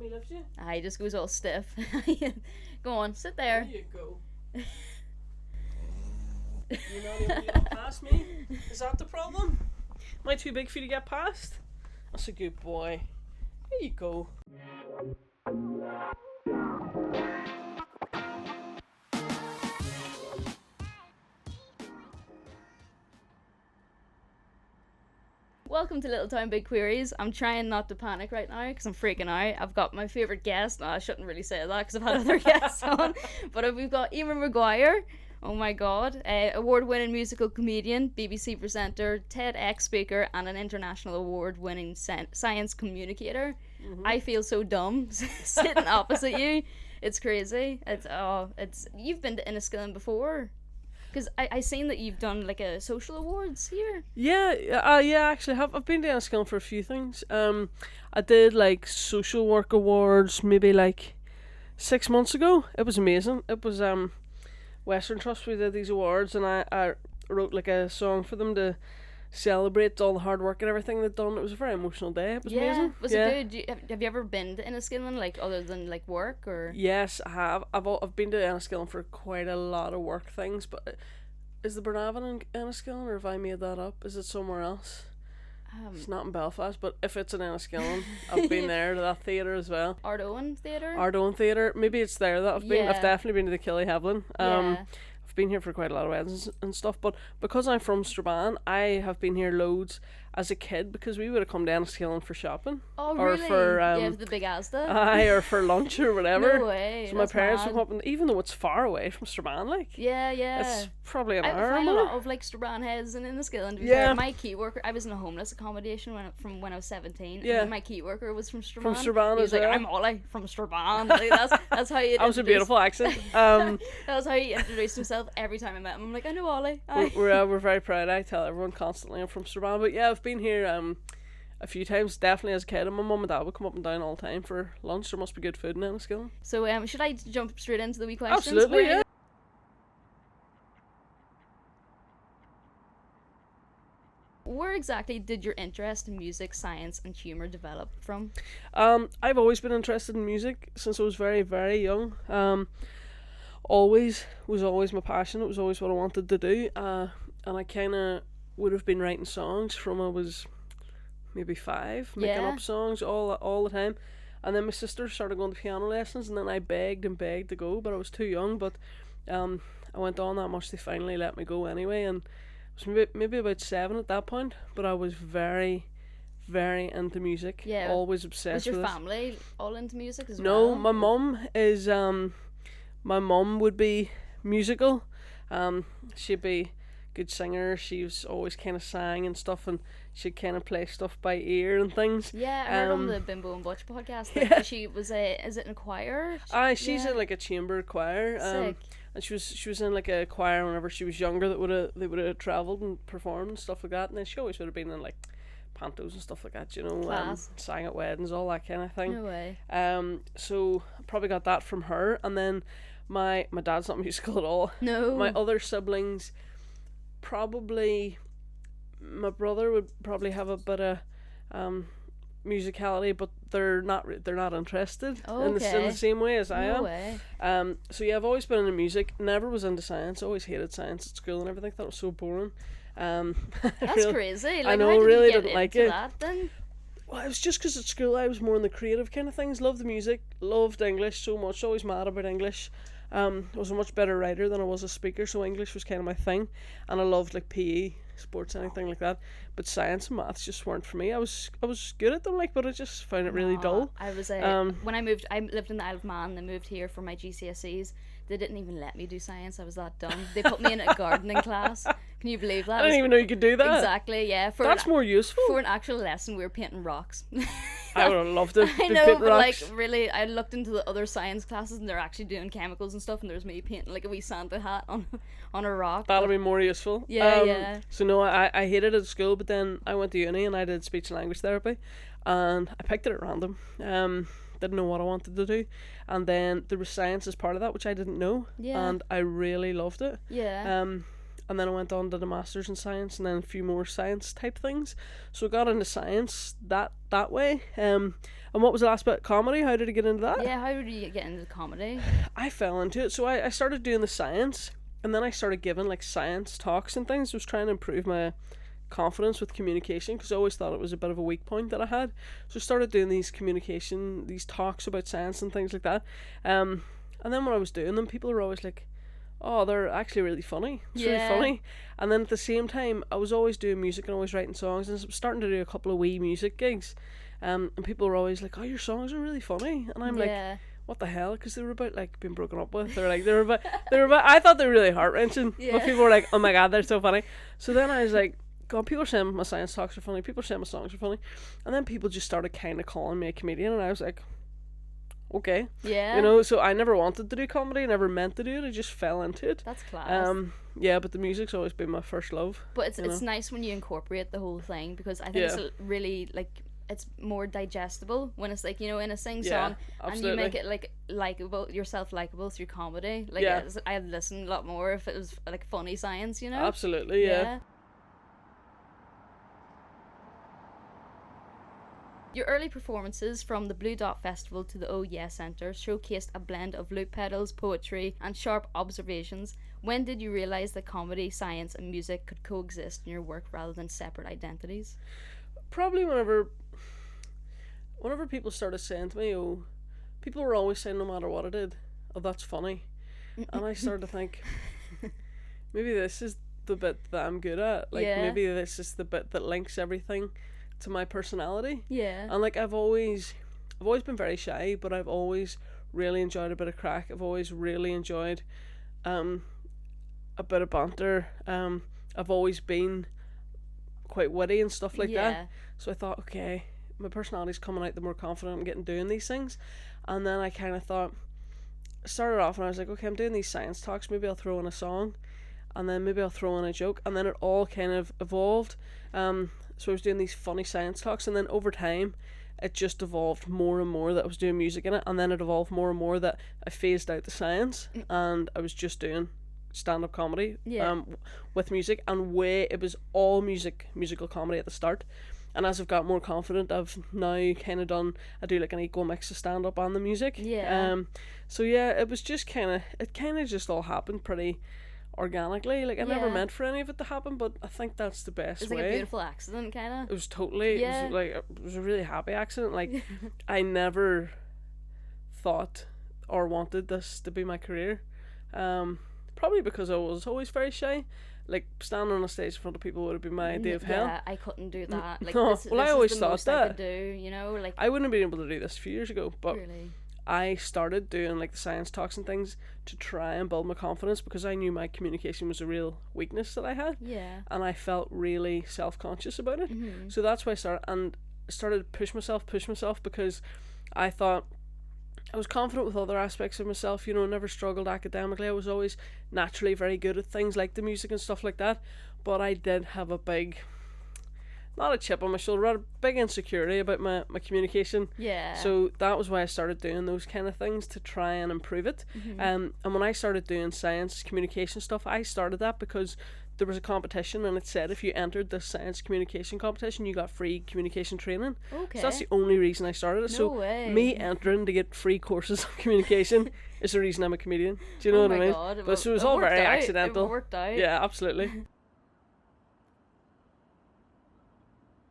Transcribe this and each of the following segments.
me lift you? He just goes all stiff. Go on, sit there. There you go. You're not able to get past me? Is that the problem? Am I too big for you to get past? That's a good boy. There you go. Welcome to Little Town Big Queeries. I'm trying not to panic right now because I'm freaking out. I've got my favourite guest. I shouldn't really say that because I've had other guests on. But we've got Emer Maguire. Oh my god. Award-winning musical comedian, BBC presenter, TEDx speaker, and an international award-winning science communicator. Mm-hmm. I feel so dumb sitting opposite you. It's crazy. You've been to Enniskillen before. Because I seen that you've done like a social awards here. Yeah, actually I've been to Enniskillen for a few things. I did like social work awards maybe like 6 months ago. It was amazing. It was Western Trust, we did these awards, and I wrote like a song for them to celebrate all the hard work and everything they'd done. It was a very emotional day. It was amazing. Was it good? Have you ever been to Enniskillen, like other than like work or? Yes, I have. I've been to Enniskillen for quite a lot of work things, but is the Bernavon in Enniskillen, or have I made that up? Is it somewhere else? It's not in Belfast, but if it's in Enniskillen, I've been there to that theatre as well. Ardoin Theatre? Ardoin Theatre. Maybe it's there that I've been. I've definitely been to the Killy Hevelin. I've been here for quite a lot of weddings and stuff, but because I'm from Strabane, I have been here loads as a kid because we would have come to Enniskillen for shopping. Oh, or really? for the big Asda? or for lunch or whatever. No way. So my parents would come up, and even though it's far away from Strabane, like it's probably an hour. I find a lot of like Strabane heads in Enniskillen. My key worker, I was in a homeless accommodation when I was 17. And my key worker was from Strabane. From Strabane, he was as like, well. I'm Ollie from Strabane. Like, that's how he. That was a beautiful accent. That was how he introduced himself every time I met him. I'm like, I know Ollie. We're very proud. I tell everyone constantly I'm from Strabane, but yeah, I've been here a few times, definitely as a kid, and my mum and dad would come up and down all the time for lunch. There must be good food in Enniskillen. So should I jump straight into the wee questions? Absolutely, yeah. Where exactly did your interest in music, science, and humour develop from? I've always been interested in music since I was very, very young. Always my passion. It was always what I wanted to do. And I kind of would have been writing songs from I was maybe 5, making up songs all the time. And then my sister started going to piano lessons, and then I begged to go, but I was too young. But I went on that much, they finally let me go anyway, and I was maybe about 7 at that point, but I was very, very into music. Yeah. Always obsessed with it. Was your family all into music as well? No, my mum is, my mum would be musical. She'd be good singer. She was always kind of sang and stuff, and she'd kind of play stuff by ear and things. Yeah, I heard on the Bimbo and Butch podcast that she was is it in a choir? She's in like a chamber choir. Sick. And she was in like a choir whenever she was younger they would have travelled and performed and stuff like that, and then she always would have been in like pantos and stuff like that, you know. Sang at weddings, all that kind of thing. No way. So I probably got that from her, and then my dad's not musical at all. No. My other siblings, probably my brother would probably have a bit of musicality, but they're not interested in the same way as I am. Way. So yeah, I've always been into music. Never was into science. Always hated science at school and everything. Thought it was so boring. That's crazy. Like, I know, how did really you get didn't like into it. That, then? Well, it was just because at school I was more in the creative kind of things. Loved the music, loved English so much. Always mad about English. I was a much better writer than I was a speaker, so English was kind of my thing, and I loved like PE, sports, anything like that. But science and maths just weren't for me. I was good at them, like, but I just found it really dull. I was when I lived in the Isle of Man and moved here for my GCSEs. They didn't even let me do science. I was that dumb. They put me in a gardening class. Can you believe that? I didn't even know you could do that. Exactly, yeah. That's more useful. For an actual lesson, we were painting rocks. I would have loved it. I know, but rocks. Like, really, I looked into the other science classes, and they're actually doing chemicals and stuff, and there's me painting like a wee Santa hat on a rock. That'll be more useful. Yeah. So no, I hated it at school, but then I went to uni and I did speech and language therapy, and I picked it at random. Didn't know what I wanted to do, and then there was science as part of that, which I didn't know, and I really loved it. Yeah. and then I went on to the Masters in Science, and then a few more science type things. So I got into science that way. And what was the last bit? Comedy? How did I get into that? Yeah, how did you get into the comedy? I fell into it. So I started doing the science, and then I started giving like science talks and things. I was trying to improve my confidence with communication, because I always thought it was a bit of a weak point that I had. So I started doing these talks about science and things like that. And then when I was doing them, people were always like, oh, they're actually really funny. It's really funny. And then at the same time, I was always doing music and always writing songs, and I was starting to do a couple of wee music gigs. And people were always like, oh, your songs are really funny. And I'm like, what the hell? Because they were about like being broken up with. They were about I thought they were really heart-wrenching. But people were like, oh my God, they're so funny. So then I was like, God, people are saying my science talks are funny. People are saying my songs are funny. And then people just started kind of calling me a comedian, and I was like, okay. Yeah. You know, so I never wanted to do comedy, never meant to do it. I just fell into it. That's class. Yeah, but the music's always been my first love. But it's nice when you incorporate the whole thing, because I think it's really like, it's more digestible when it's like, you know, in a sing song, and you make it like likable, likable through comedy. Like I'd listen a lot more if it was like funny science, you know. Absolutely, yeah. Your early performances, from the Blue Dot Festival to the Oh Yeah Centre, showcased a blend of loop pedals, poetry, and sharp observations. When did you realise that comedy, science, and music could coexist in your work rather than separate identities? Probably whenever people started saying to me, oh, people were always saying no matter what I did, oh, that's funny. And I started to think, maybe this is the bit that I'm good at. Like, maybe this is the bit that links everything to my personality. Yeah. And like I've always been very shy, but I've always really enjoyed a bit of crack. I've always really enjoyed a bit of banter. I've always been quite witty and stuff like that. So I thought, okay, my personality's coming out the more confident I'm getting doing these things. And then I kind of thought, started off and I was like, okay, I'm doing these science talks, maybe I'll throw in a song, and then maybe I'll throw in a joke, and then it all kind of evolved. So I was doing these funny science talks, and then over time it just evolved more and more that I was doing music in it, and then it evolved more and more that I phased out the science and I was just doing stand-up comedy with music, and it was all musical comedy at the start. And as I've got more confident, I've now kind of I do like an equal mix of stand-up and the music. So yeah, it was just it kind of just all happened pretty organically. Like I never meant for any of it to happen, but I think that's the best way. It's like a beautiful accident, kind of. It was totally. It was a really happy accident. Like I never thought or wanted this to be my career. Probably because I was always very shy. Like standing on a stage in front of people would have been my idea of hell. Yeah, I couldn't do that. Like I always thought that I could do, you know, like I wouldn't have been able to do this a few years ago, but really. I started doing like the science talks and things to try and build my confidence, because I knew my communication was a real weakness that I had. Yeah. And I felt really self-conscious about it. So that's why I started to push myself, because I thought I was confident with other aspects of myself, you know, never struggled academically. I was always naturally very good at things like the music and stuff like that, but I did have a big, not a chip on my shoulder, but a big insecurity about my communication. Yeah. So that was why I started doing those kind of things to try and improve it. And when I started doing science communication stuff, I started that because there was a competition, and it said if you entered the science communication competition, you got free communication training. Okay. So that's the only reason I started it. No so way. Me entering to get free courses on communication is the reason I'm a comedian. Do you know what I mean? God. But it was all very accidental. It worked out. Yeah, absolutely.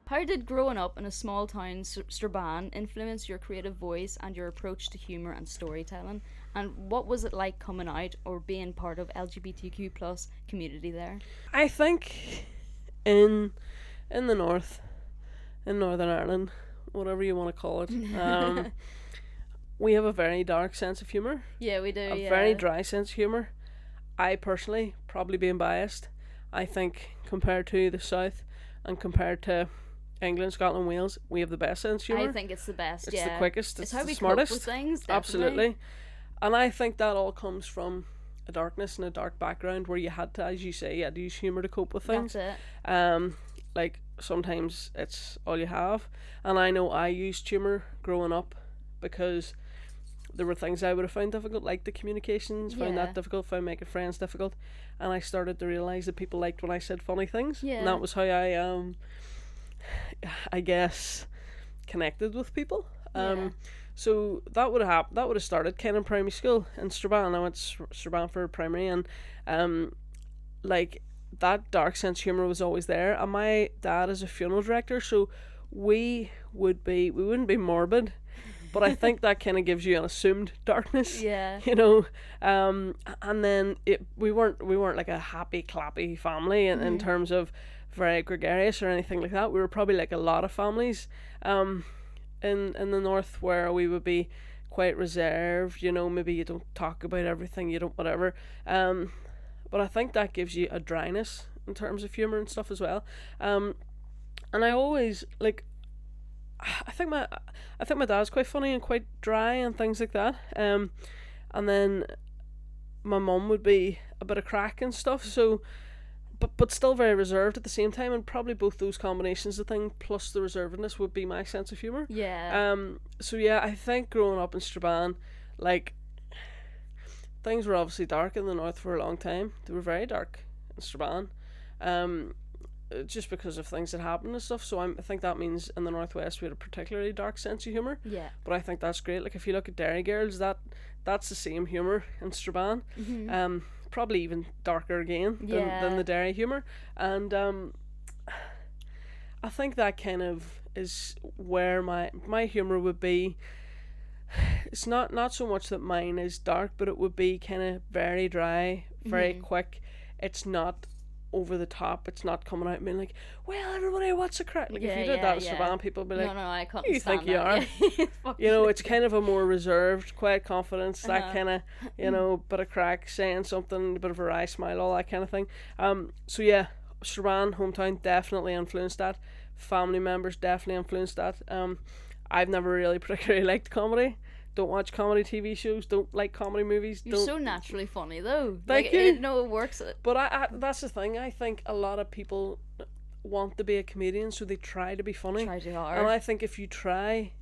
How did growing up in a small town, Strabane, influence your creative voice and your approach to humour and storytelling? And what was it like coming out or being part of LGBTQ plus community there? I think in the north, in Northern Ireland, whatever you want to call it, we have a very dark sense of humour. Yeah, we do. A very dry sense of humour. I personally, probably being biased, I think compared to the south and compared to England, Scotland, Wales, we have the best sense of humour. I think it's the best. It's the quickest. It's how the we smartest. cope with things. Definitely. Absolutely. And I think that all comes from a darkness and a dark background where you had to, as you say, you had to use humour to cope with things. That's it. Like sometimes it's all you have. And I know I used humour growing up because there were things I would have found difficult, like the communications, found Yeah. that difficult, found making friends difficult, and I started to realise that people liked when I said funny things, Yeah. and that was how I guess, connected with people. Yeah. So that would have started kind of in primary school in Strabane. I went to Strabane for primary, and like that dark sense of humour was always there. And my dad is a funeral director, so we wouldn't be morbid, but I think that kind of gives you an assumed darkness. Yeah. You know, and then we weren't like a happy clappy family in terms of very gregarious or anything like that. We were probably like a lot of families in the north, where we would be quite reserved, you know, maybe you don't talk about everything, you don't whatever. But I think that gives you a dryness in terms of humour and stuff as well. And I always like I think my dad's quite funny and quite dry and things like that. And then my mum would be a bit of crack and stuff, so but still very reserved at the same time, and probably both those combinations of thing plus the reservedness would be my sense of humour. Yeah. So yeah, I think growing up in Strabane, like, things were obviously dark in the north for a long time. They were very dark in Strabane. Just because of things that happened and stuff. So I think that means in the northwest we had a particularly dark sense of humour. Yeah. But I think that's great. Like, if you look at Dairy Girls, that's the same humour in Strabane. Probably even darker again than the Dairy humour. And I think that kind of is where my humour would be. It's not so much that mine is dark, but it would be kind of very dry, very quick. It's not over the top. It's not coming out and being like, well, everybody, what's a crack? Like, if you did that in Strabane, people would be like, no, I can't. who you think you are? You know, it's kind of a more reserved, quiet confidence, that kind of, you know, bit of crack, saying something, a bit of a wry smile, all that kind of thing. So yeah, Strabane, hometown, definitely influenced that. Family members definitely influenced that. I've never really particularly liked comedy. Don't watch comedy TV shows. Don't like comedy movies. You're so naturally funny, though. Thank you. it works. But I that's the thing. I think a lot of people want to be a comedian, so they try to be funny. Try too hard. And I think if you try,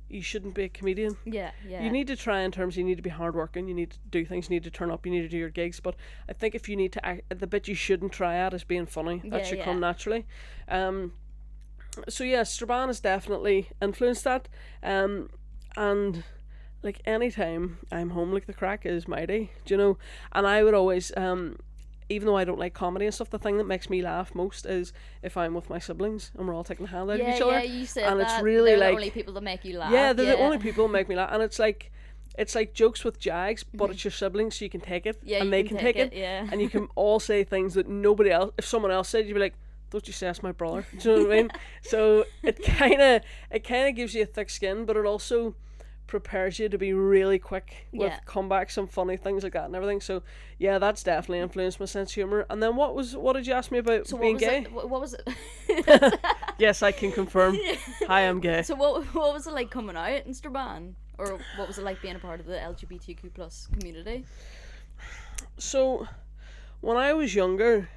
you shouldn't be a comedian. Yeah. You need to try in terms, you need to be hardworking, you need to do things, you need to turn up, you need to do your gigs. But I think if you need to act, the bit you shouldn't try at is being funny. That should come naturally. So yeah, Strabane has definitely influenced that. And like, anytime I'm home, like, the crack is mighty, do you know? And I would always, even though I don't like comedy and stuff, the thing that makes me laugh most is if I'm with my siblings and we're all taking a hand out of each other. Yeah, you said and that. It's really they're like, the only people that make you laugh. Yeah, they're the only people that make me laugh. And it's like jokes with jags, but it's your siblings, so you can take it, Yeah, and they can take it, yeah. and you can all say things that nobody else, if someone else said, you'd be like, don't you say that's my brother? Do you know what I mean? So it kind of gives you a thick skin, but it also prepares you to be really quick with comebacks and funny things like that and everything. So yeah, that's definitely influenced my sense of humour. And then what did you ask me about being gay? What was it? Yes, I can confirm. Hi, I'm gay. So what was it like coming out in Strabane? Or what was it like being a part of the LGBTQ plus community? So when I was younger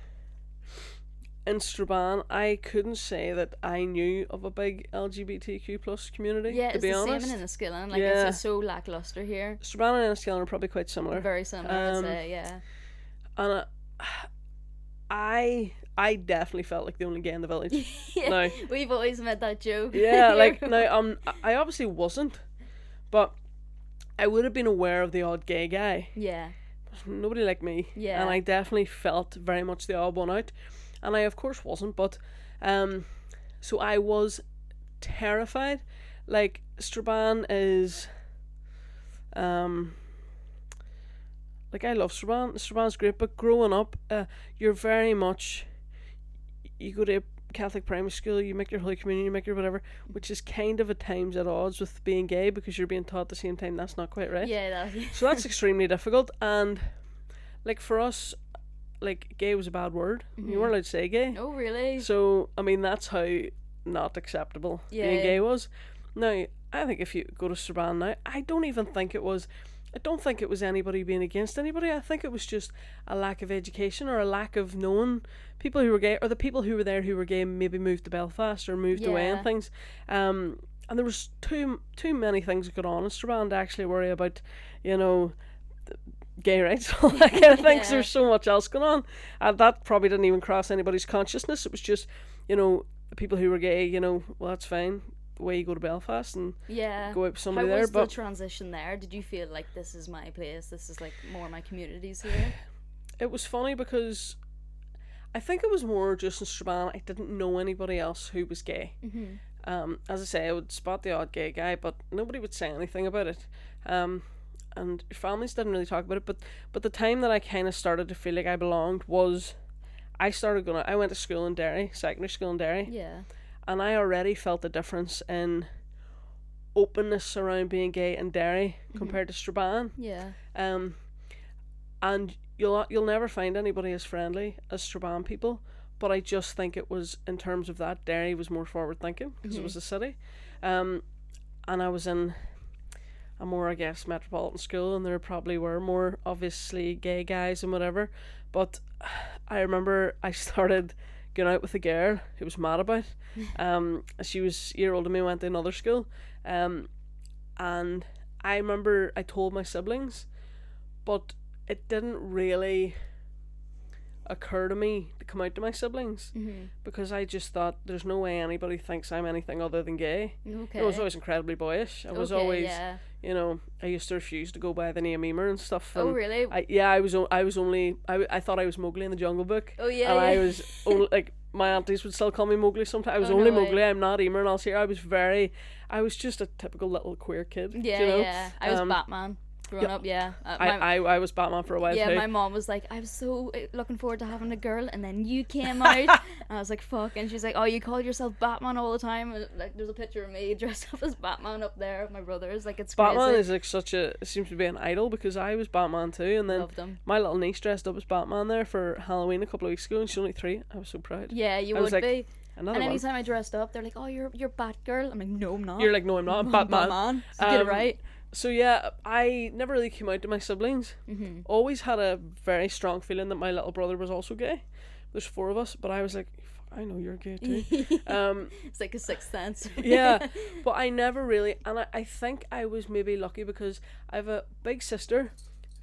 in Strabane, I couldn't say that I knew of a big LGBTQ plus community. Yeah, to it's be the honest. same in Enniskillen. Like, it's so lackluster here. Strabane and Enniskillen are probably quite similar. Very similar, I'd say, yeah. And I definitely felt like the only gay in the village. Yeah, now, we've always made that joke. Yeah, like, now I obviously wasn't, but I would have been aware of the odd gay guy. Yeah. Nobody like me. Yeah. And I definitely felt very much the odd one out. And I, of course, wasn't, but so I was terrified. Like, Strabane is like, I love Strabane. Strabane's great, but growing up, you're very much, you go to a Catholic primary school, you make your Holy Communion, you make your whatever, which is kind of at times at odds with being gay, because you're being taught at the same time that's not quite right. Yeah, so that's extremely difficult. And like, for us, like, gay was a bad word. You weren't allowed to say gay. Oh, really? So I mean, that's how not acceptable being gay was. Now, I think if you go to Strabane now, I don't think it was anybody being against anybody. I think it was just a lack of education, or a lack of knowing people who were gay, or the people who were there who were gay maybe moved to Belfast or moved away and things. and there was too many things going on in Strabane to actually worry about, you know, gay rights, all that kind of thing. 'Cause there's so much else going on, and that probably didn't even cross anybody's consciousness. It was just, you know, the people who were gay, you know, well, that's fine. Away you go to Belfast and go out with somebody there. How was but the transition there? Did you feel like this is my place? This is like more my community's here? It was funny because I think it was more just in Strabane. I didn't know anybody else who was gay. As I say, I would spot the odd gay guy, but nobody would say anything about it. And families didn't really talk about it. But the time that I kind of started to feel like I belonged was I went to school in Derry, secondary school in Derry. Yeah. And I already felt the difference in openness around being gay in Derry compared to Strabane. Yeah. And you'll never find anybody as friendly as Strabane people, but I just think it was, in terms of that, Derry was more forward thinking because it was a city. And I was in a more, I guess, metropolitan school, and there probably were more obviously gay guys and whatever, but I remember I started going out with a girl who was mad about she was a year older than me, went to another school, and I remember I told my siblings, but it didn't really occur to me to come out to my siblings because I just thought there's no way anybody thinks I'm anything other than gay. I was always incredibly boyish. I was always, you know, I used to refuse to go by the name Emer and stuff. And really? I thought I was Mowgli in the Jungle Book. I was like, my aunties would still call me Mowgli sometimes. I was only Mowgli. I'm not Emer and all here. I was just a typical little queer kid. Yeah, you know? yeah. I was Batman. Growing up, yeah. I was Batman for a while too. Yeah, my mom was like, I was so looking forward to having a girl, and then you came out, and I was like, fuck. And she's like, oh, you called yourself Batman all the time. And, like, there's a picture of me dressed up as Batman up there with my brothers. Like, it's Batman crazy. is like it seems to be an idol because I was Batman too, and then my little niece dressed up as Batman there for Halloween a couple of weeks ago, and she's only 3. I was so proud. Yeah, you would like, be. And anytime I dressed up, they're like, oh, you're Batgirl. I'm like, no, I'm not. You're like, no, I'm not. I'm Batman. So get it right. So yeah, I never really came out to my siblings. Always had a very strong feeling that my little brother was also gay. There's 4 of us, but I was like, I know you're gay too. It's like a sixth sense. Yeah, but I never really, and I think I was maybe lucky because I have a big sister,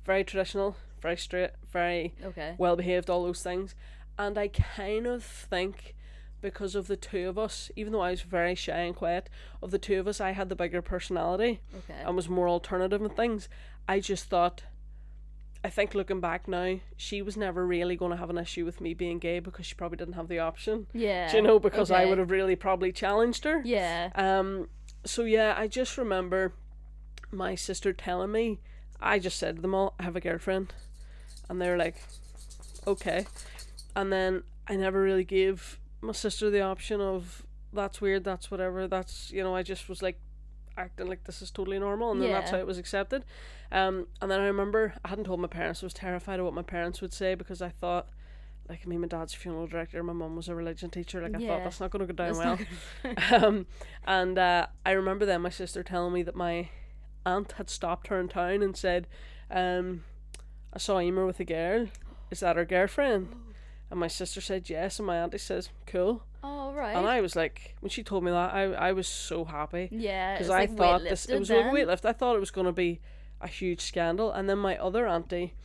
very traditional, very straight, very well behaved, all those things, and I kind of think, because of the 2 of us, even though I was very shy and quiet, of the 2 of us, I had the bigger personality and was more alternative and things. I just thought, I think looking back now, she was never really going to have an issue with me being gay because she probably didn't have the option. Yeah. Do you know, because I would have really probably challenged her. Yeah. So yeah, I just remember my sister telling me, I just said to them all, I have a girlfriend. And they were like, okay. And then I never really gave my sister the option of, that's weird, that's whatever, that's, you know, I just was like acting like this is totally normal, and then that's how it was accepted. And then I remember I hadn't told my parents. I was terrified of what my parents would say because I thought, like, my dad's funeral director, my mum was a religion teacher, like I thought that's not going to go down well. And I remember then my sister telling me that my aunt had stopped her in town and said, I saw Emer with a girl, is that her girlfriend? And my sister said yes, and my auntie says, cool. Oh, right. And I was like, when she told me that, I was so happy. Yeah, because I thought it was like a weightlift. I thought it was going to be a huge scandal. And then my other auntie,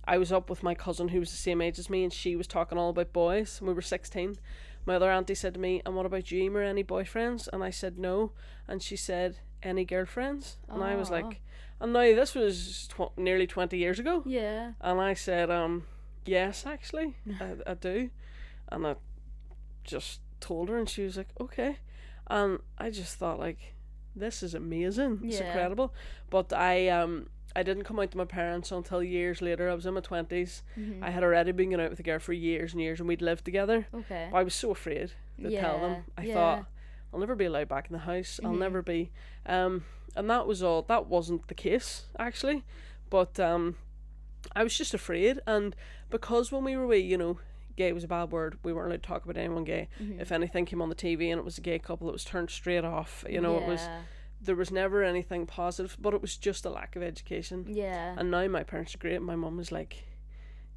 I was up with my cousin who was the same age as me, and she was talking all about boys, and we were 16. My other auntie said to me, and what about you, Emer, any boyfriends? And I said no. And she said, any girlfriends? And I was like, and now this was nearly 20 years ago. Yeah. And I said, yes, actually, I do. And I just told her, and she was like, okay. And I just thought, like, this is amazing. It's incredible. But I didn't come out to my parents until years later. I was in my 20s. I had already been going out with a girl for years and years, and we'd lived together. Okay. But I was so afraid to tell them. I thought, I'll never be allowed back in the house. I'll never be. And that was all. That wasn't the case, actually. But I was just afraid. And because when we were wee, you know, gay was a bad word. We weren't allowed to talk about anyone gay. If anything came on the TV and it was a gay couple, it was turned straight off. You know, there was never anything positive, but it was just a lack of education. Yeah. And now my parents are great. My mum is like,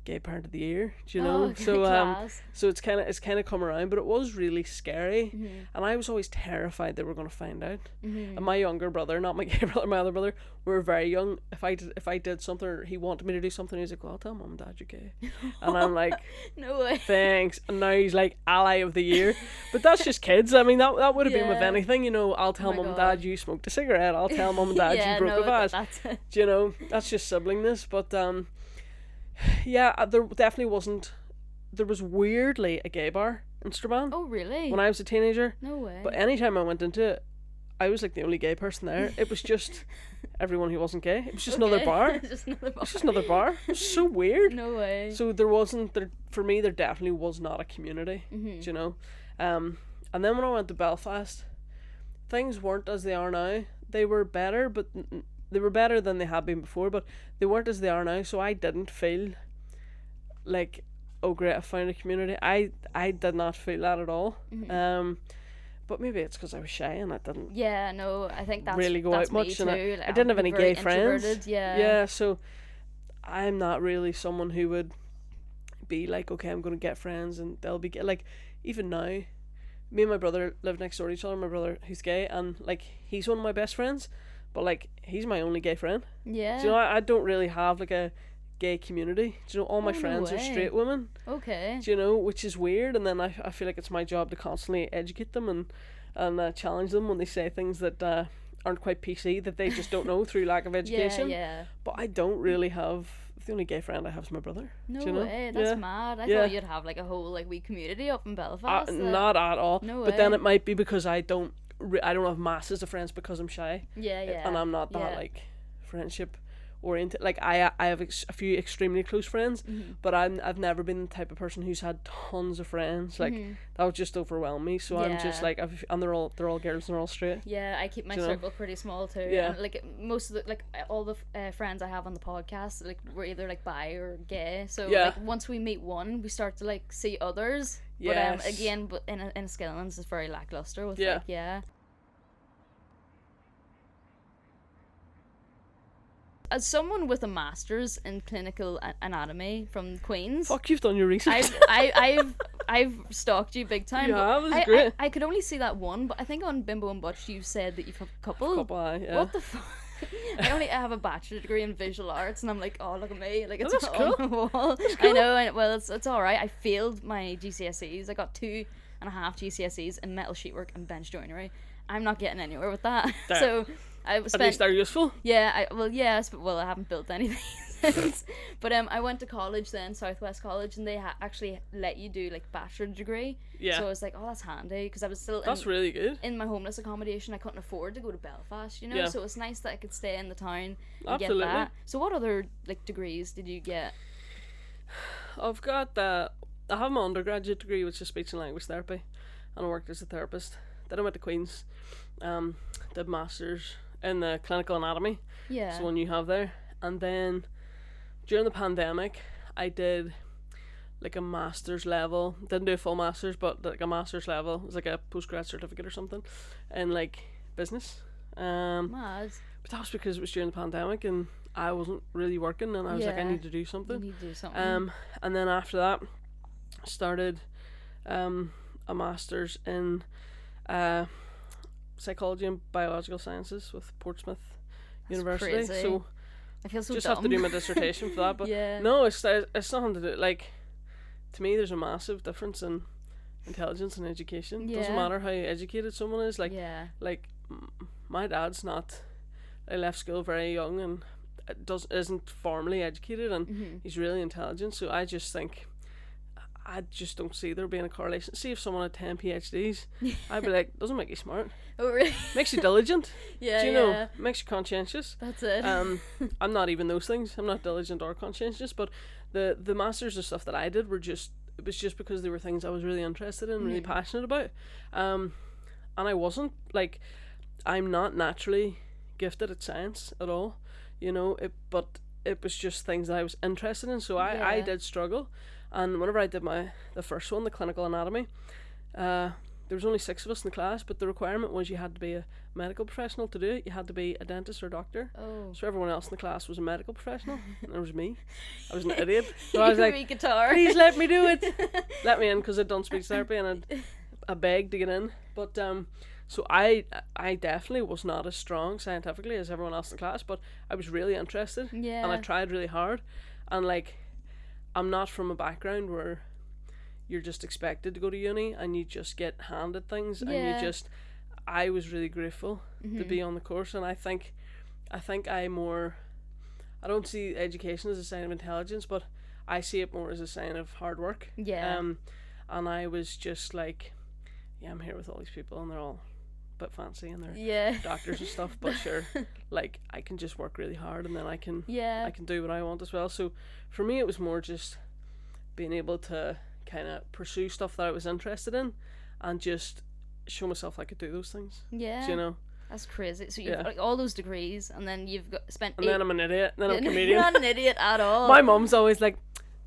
gay parent of the year, do you Oh, know? okay, So class. so it's kind of come around, but it was really scary, and I was always terrified they were going to find out. And my younger brother, not my gay brother, my other brother, we were very young. If I did something, or he wanted me to do something, he was like, "Well, I'll tell mum and dad you're gay," and I'm like, No way. "Thanks." And now he's like ally of the year, but that's just kids. I mean, that would have been with Yeah. anything, you know. I'll tell my mum and God. dad you smoked a cigarette. I'll tell mum and dad Yeah, you broke no, a vase. that's it. Do you know, that's just siblingness. But yeah, there definitely wasn't. There was weirdly a gay bar in Strabane Oh, really? when I was a teenager. No way. But anytime I went into it, I was like the only gay person there. It was just everyone who wasn't gay. It was just another Okay. bar. Just another bar. It's just another bar. It was so weird. No way. So there wasn't there for me. There definitely was not a community. Do you know? And then when I went to Belfast, things weren't as they are now. They were better, but they were better than they had been before. But they weren't as they are now. So I didn't feel like, oh great, I found a community. I did not feel that at all. But maybe it's because I was shy and I didn't Yeah, no, I think that's really go that's out much, me and too. I didn't have I'm any very gay friends. introverted, Yeah. Yeah, so I'm not really someone who would be like, okay, I'm going to get friends and they'll be gay. Like, even now, me and my brother live next door to each other. My brother, who's gay, and like he's one of my best friends, but like he's my only gay friend. Yeah. Do you know, I don't really have like a gay community. Do you know, all my Oh, no friends are way. straight women. Okay. Do you know, which is weird. And then I feel like it's my job to constantly educate them and challenge them when they say things that aren't quite PC, that they just don't know through lack of education. Yeah. But I don't really have. The only gay friend I have is my brother. No do you know? way. That's Yeah. mad. I Yeah. thought you'd have like a whole like wee community up in Belfast. Not at all. No But then way. it might be because I don't have masses of friends because I'm shy, Yeah. and I'm not that Yeah. like friendship oriented. Like I have a few extremely close friends, but I've never been the type of person who's had tons of friends. Like that would just overwhelm me. So I'm just Yeah. like, and they're all girls and they're all straight. Yeah, I keep my Do you know? circle pretty small too. Yeah. And like most of the like all the friends I have on the podcast, like we're either like bi or gay. So Yeah. like once we meet one, we start to like see others. Yes. But again, but in Skillings it's very lackluster with Yeah. like As someone with a master's in clinical anatomy from Queen's, Fuck, you've done your research. I've stalked you big time. You but have, it's great. I could only see that one, but I think on Bimbo and Butch you said that you've had a couple. Yeah. What the fuck? I have a bachelor's degree in visual arts, and I'm like, oh, look at me, like it's that's on cool. the wall. I know, and well, it's all right. I failed my GCSEs. I got 2.5 GCSEs in metal sheetwork and bench joinery. I'm not getting anywhere with that. Damn. So I At spent. least they're useful. Yeah, I haven't built anything since. But I went to college then, Southwest College, and they actually let you do like bachelor degree. Yeah. So I was like, oh, that's handy, because I was still That's really good. in my homeless accommodation. I couldn't afford to go to Belfast, you know. Yeah. So it's nice that I could stay in the town and Absolutely. get that. So what other like degrees did you get? I've got I have my undergraduate degree, which is speech and language therapy, and I worked as a therapist. Then I went to Queen's, did masters in the clinical anatomy. Yeah. It's the one you have there. And then during the pandemic, I did like a master's level. Didn't do a full master's, but like a master's level. It was like a postgrad certificate or something in like business. Mad. But that was because it was during the pandemic and I wasn't really working, and I was like, I Yeah. need to do You something. need to do something. And then after that, started a master's in psychology and biological sciences with Portsmouth University. crazy. So I feel so just dumb. have to do my dissertation for that. But Yeah. no, it's nothing to do. Like, to me, there's a massive difference in intelligence and education. Doesn't Yeah. matter how educated someone is. Like, yeah. My dad's not. I left school very young and isn't formally educated, and he's really intelligent. So I just think, I just don't see there being a correlation. See if someone had 10 PhDs, I'd be like, doesn't make you smart. Oh really? Makes you diligent. Yeah. Do you yeah. know? Makes you conscientious. That's it. I'm not even those things. I'm not diligent or conscientious, but the masters and stuff that I did it was just because they were things I was really interested in, really passionate about. And I wasn't like, I'm not naturally gifted at science at all, you know, but it was just things that I was interested in, so I Yeah. did struggle. And whenever I did the first one, the clinical anatomy, there was only 6 of us in the class, but the requirement was you had to be a medical professional to do it. You had to be a dentist or doctor. Oh. So everyone else in the class was a medical professional, and there was me. I was an idiot. So I was like, guitar. please let me do it. Let me in, because I'd done speech therapy and I begged to get in. But so I definitely was not as strong scientifically as everyone else in the class, but I was really interested. Yeah. And I tried really hard. And like, I'm not from a background where you're just expected to go to uni and you just get handed things, and you just, I was really grateful to be on the course. And I think I don't see education as a sign of intelligence, but I see it more as a sign of hard work. And I was just like, yeah, I'm here with all these people and they're all a bit fancy and they're doctors and stuff, but sure, like, I can just work really hard and then I can do what I want as well. So for me it was more just being able to kind of pursue stuff that I was interested in and just show myself I could do those things. Yeah. Do you know? That's crazy. So you've got like all those degrees, and then you've spent. And then I'm an idiot. And then I'm a comedian. You're not an idiot at all. My mum's always like,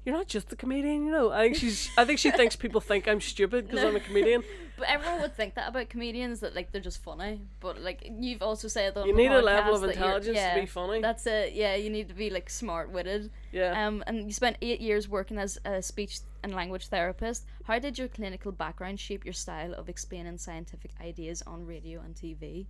"You're not just a comedian, you know." I think she thinks people think I'm stupid because I'm a comedian. But everyone would think that about comedians, that like they're just funny. But like you've also said on you the need a podcast level of that intelligence to be funny. That's it. Yeah, you need to be like smart-witted. Yeah. And you spent 8 years working as a speech and language therapist. How did your clinical background shape your style of explaining scientific ideas on radio and TV?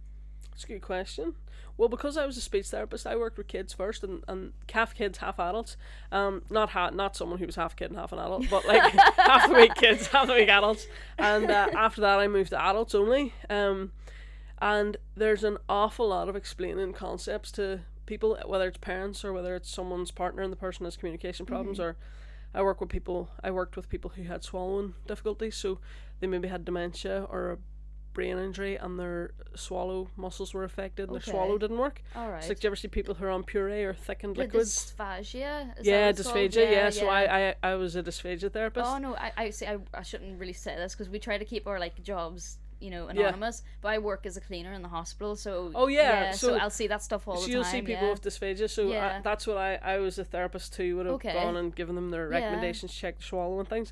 That's a good question. Well, because I was a speech therapist, I worked with kids first, and half kids, half adults. Not someone who was half kid and half an adult, but like half the week kids, half the week adults. And after that, I moved to adults only. And there's an awful lot of explaining concepts to people, whether it's parents or whether it's someone's partner and the person has communication problems. Or I worked with people who had swallowing difficulties, so they maybe had dementia or a brain injury and their swallow muscles were affected and their swallow didn't work. Alright. So like, do you ever see people who are on puree or thickened liquids? Dysphagia? Dysphagia, so I was a dysphagia therapist. Oh no, I shouldn't really say this because we try to keep our like jobs, you know, anonymous, but I work as a cleaner in the hospital, so so I'll see that stuff all the time. So you'll see people with dysphagia, so that's what I was a therapist too, would have gone and given them their recommendations, check the swallow and things.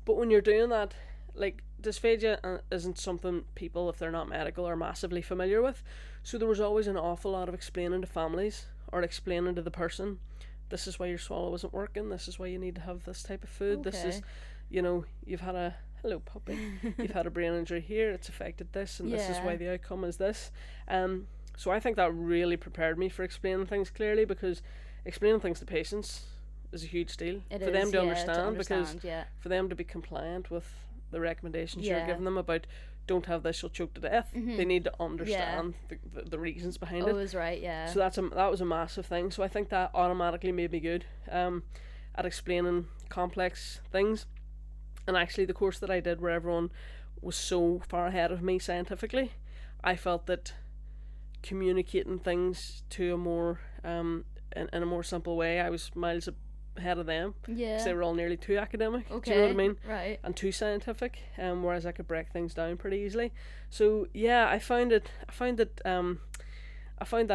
But when you're doing that, like, dysphagia isn't something people, if they're not medical, are massively familiar with. So there was always an awful lot of explaining to families or explaining to the person, this is why your swallow isn't working, this is why you need to have this type of food, this is, you know, you've had a, hello puppy, you've had a brain injury here, it's affected this, and this is why the outcome is this. So I think that really prepared me for explaining things clearly, because explaining things to patients is a huge deal for them to understand, because for them to be compliant with the recommendations you're giving them about don't have this, you'll choke to death, they need to understand the reasons behind it. Oh, is right, yeah. So that was a massive thing. So I think that automatically made me good at explaining complex things. And actually the course that I did, where everyone was so far ahead of me scientifically, I felt that communicating things to a more in a more simple way, I was miles ahead of them, because they were all nearly too academic. Do you know what I mean? Right. And too scientific, whereas I could break things down pretty easily. So yeah, I found that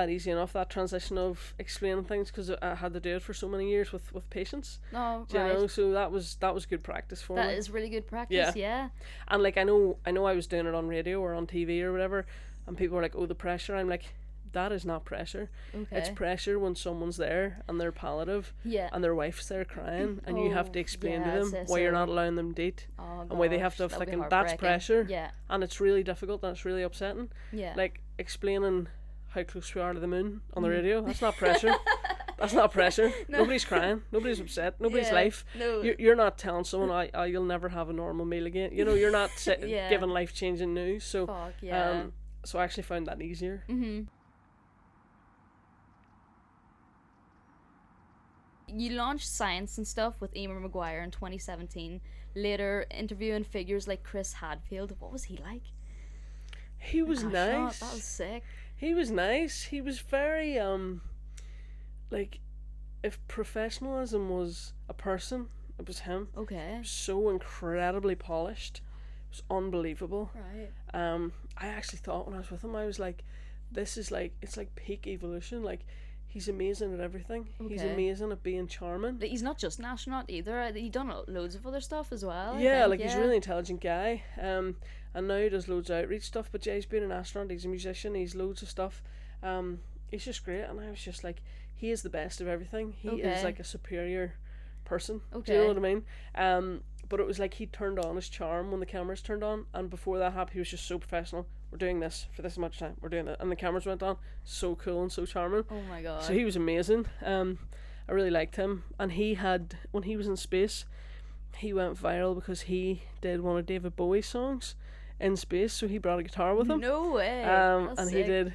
easy enough, that transition of explaining things, because I had to do it for so many years with patients. Oh, do you know? So that was good practice for me. That is really good practice. Yeah. And like I know I was doing it on radio or on TV or whatever, and people were like, "Oh, the pressure." I'm like, that is not pressure. Okay. It's pressure when someone's there and they're palliative, and their wife's there crying, and you have to explain to them why you're not allowing them to eat, and why they have to have thinking. That's pressure. Yeah. And it's really difficult and it's really upsetting. Yeah. Like explaining how close we are to the moon on the radio. That's not pressure. That's not pressure. No. Nobody's crying. Nobody's upset. Nobody's life. No. You're not telling someone, oh, you'll never have a normal meal again. You know, you're not giving life-changing news. So, so I actually found that easier. You launched Science and Stuff with Emer Maguire in 2017, later interviewing figures like Chris Hadfield. What was he like? He was nice. That was sick. He was nice. He was very, like, if professionalism was a person, it was him. Okay. So incredibly polished. It was unbelievable. Right. I actually thought when I was with him, I was like, this is like, it's like peak evolution. Like, he's amazing at everything. Okay. He's amazing at being charming. But he's not just an astronaut either. He's done loads of other stuff as well. Yeah, like he's a really intelligent guy. And and now he does loads of outreach stuff. But yeah, he's been an astronaut, he's a musician, he's loads of stuff. He's just great, and I was just like, he is the best of everything. He is like a superior person. Do you know what I mean? But it was like he turned on his charm when the cameras turned on, and before that happened, he was just so professional. We're doing this for this much time. We're doing it, and the cameras went on. So cool and so charming. Oh my god. So he was amazing. I really liked him, and he had, when he was in space, he went viral because he did one of David Bowie's songs in space. So he brought a guitar with him. No way. And That's he sick. did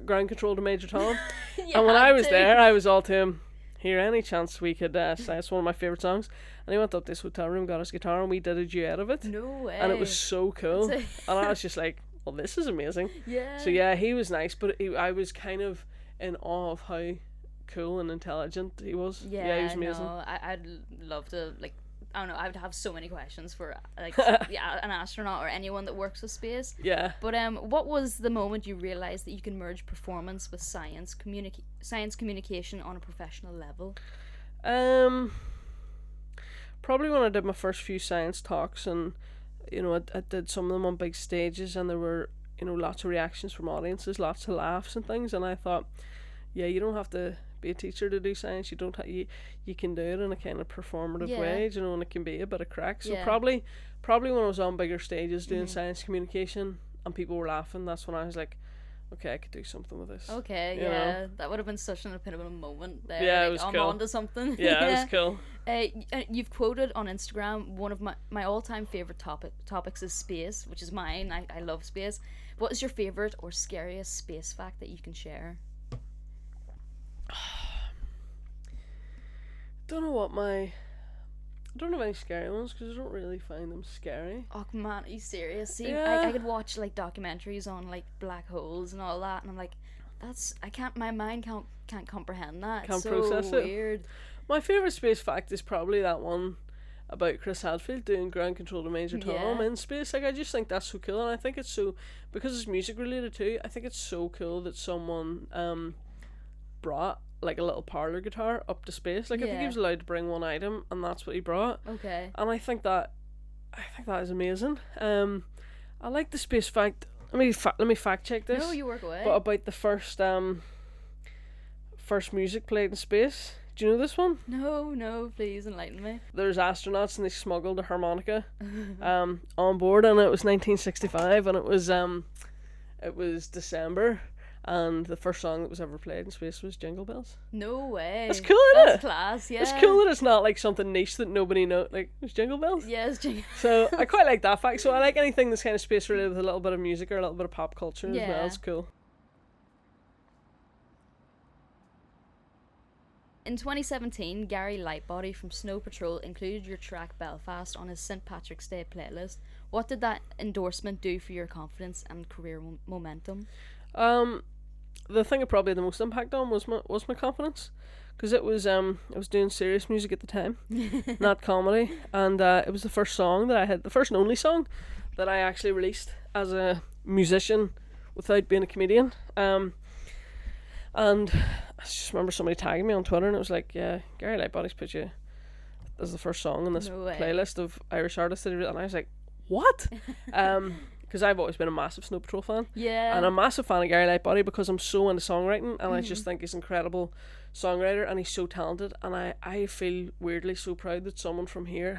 Ground Control to Major Tom. You And when had I was to. there, I was all to him, here, any chance we could sing? It's one of my favourite songs. And he went up to this hotel room, got his guitar, and we did a duet of it. No way. And it was so cool. That's And I was just like, well, this is amazing. Yeah. So yeah, he was nice, but I was kind of in awe of how cool and intelligent he was. Yeah, he was amazing. No, I'd love to, like, I don't know, I would have so many questions for, like, yeah, an astronaut or anyone that works with space. Yeah. But what was the moment you realised that you can merge performance with science communication on a professional level? Probably when I did my first few science talks, and you know, I did some of them on big stages, and there were, you know, lots of reactions from audiences, lots of laughs and things, and I thought, yeah, you don't have to be a teacher to do science. You don't you can do it in a kind of performative way, you know, and it can be a bit of crack. So probably when I was on bigger stages doing science communication and people were laughing, that's when I was like, okay, I could do something with this. Okay, you yeah, know? that would have been such an pivotal moment there. Yeah, like, it was I'm cool. onto something. Yeah, it was cool. You've quoted on Instagram, one of my all-time favorite topics is space, which is mine. I love space. What is your favorite or scariest space fact that you can share? I don't have any scary ones because I don't really find them scary. Oh man, are you serious? See, Yeah. I could watch like documentaries on like black holes and all that, and I'm like, my mind can't comprehend that. Can't It's so process it. weird. My favourite space fact is probably that one about Chris Hadfield doing ground control to Major Tom Yeah. in space. Like, I just think that's so cool, and I think it's so, because it's music related too, I think it's so cool that someone brought like a little parlour guitar up to space. Like, I think he Yeah. was allowed to bring one item, and that's what he brought. Okay. And I think that is amazing. I like the space fact. Let me fact check this. No, you work away. But about the first music played in space. Do you know this one? No, please enlighten me. There's astronauts and they smuggled a harmonica on board, and it was 1965, and it was December, and the first song that was ever played in space was Jingle Bells. No way. That's cool, isn't That's it? class, yeah. It's cool that it's not like something niche that nobody knows. Like, it's Jingle Bells. Yes, So I quite like that fact. So I like anything that's kind of space related with a little bit of music or a little bit of pop culture as well. Yeah. It's cool. In 2017, Gary Lightbody from Snow Patrol included your track Belfast on his St. Patrick's Day playlist. What did that endorsement do for your confidence and career momentum? The thing it probably had the most impact on was my confidence, because it was doing serious music at the time, not comedy, and it was the first song that I had, the first and only song that I actually released as a musician without being a comedian. And I just remember somebody tagging me on Twitter, and it was like, yeah, Gary Lightbody's put you as the first song in this No way. playlist of Irish artists that he and I was like, what? Because I've always been a massive Snow Patrol fan. Yeah. And I'm a massive fan of Gary Lightbody because I'm so into songwriting, and I just think he's an incredible songwriter, and he's so talented, and I feel weirdly so proud that someone from here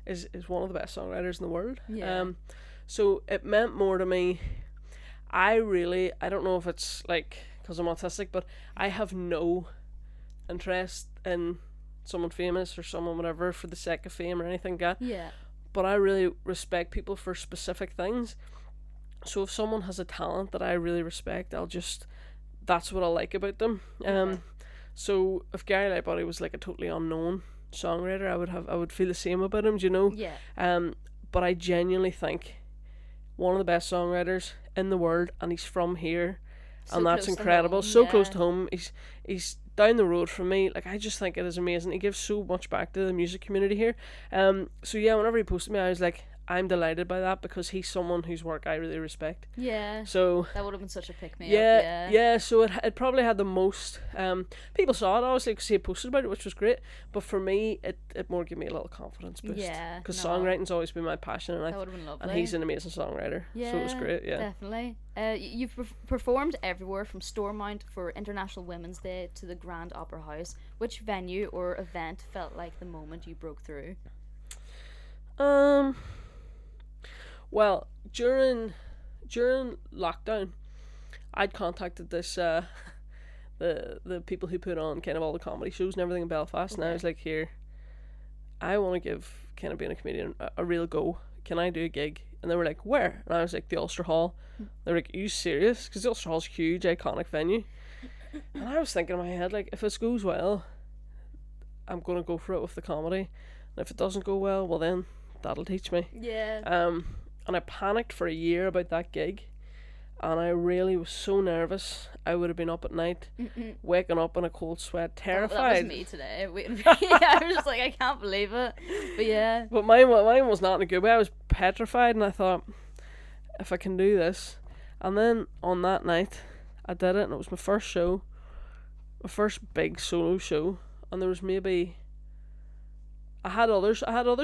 is one of the best songwriters in the world. Yeah. So it meant more to me. I don't know if it's like because I'm autistic, but I have no interest in someone famous or someone whatever for the sake of fame or anything like that. Yeah. But I really respect people for specific things. So if someone has a talent that I really respect, that's what I like about them. So if Gary Lightbody was like a totally unknown songwriter, I would feel the same about him, do you know? Yeah. But I genuinely think one of the best songwriters in the world, and he's from here, So and that's close to incredible. home, So yeah. close to home. He's down the road from me. Like, I just think it is amazing. He gives so much back to the music community here. So yeah, whenever he posted me, I was like, I'm delighted by that because he's someone whose work I really respect. Yeah. So that would have been such a pick me yeah. So it probably had the most. People saw it obviously because he had posted about it, which was great. But for me, it more gave me a little confidence boost. Yeah. Because songwriting's always been my passion, and that would have been lovely. and he's an amazing songwriter. Yeah, so it was great. Yeah. Definitely. You've performed everywhere from Stormont for International Women's Day to the Grand Opera House. Which venue or event felt like the moment you broke through? Well, during lockdown, I'd contacted this the people who put on kind of all the comedy shows and everything in Belfast, and I was like, here, I want to give kind of being a comedian a real go. Can I do a gig? And they were like, where? And I was like, the Ulster Hall. They were like, are you serious? Because the Ulster Hall's a huge, iconic venue. And I was thinking in my head, like, if this goes well, I'm going to go for it with the comedy. And if it doesn't go well, well then, that'll teach me. Yeah. And I panicked for a year about that gig. And I really was so nervous. I would have been up at night, waking up in a cold sweat, terrified. That was me today. I was just like, I can't believe it. But yeah. But mine was not in a good way. I was petrified, and I thought, if I can do this. And then on that night, I did it, and it was my first show, my first big solo show. And there was maybe, I had other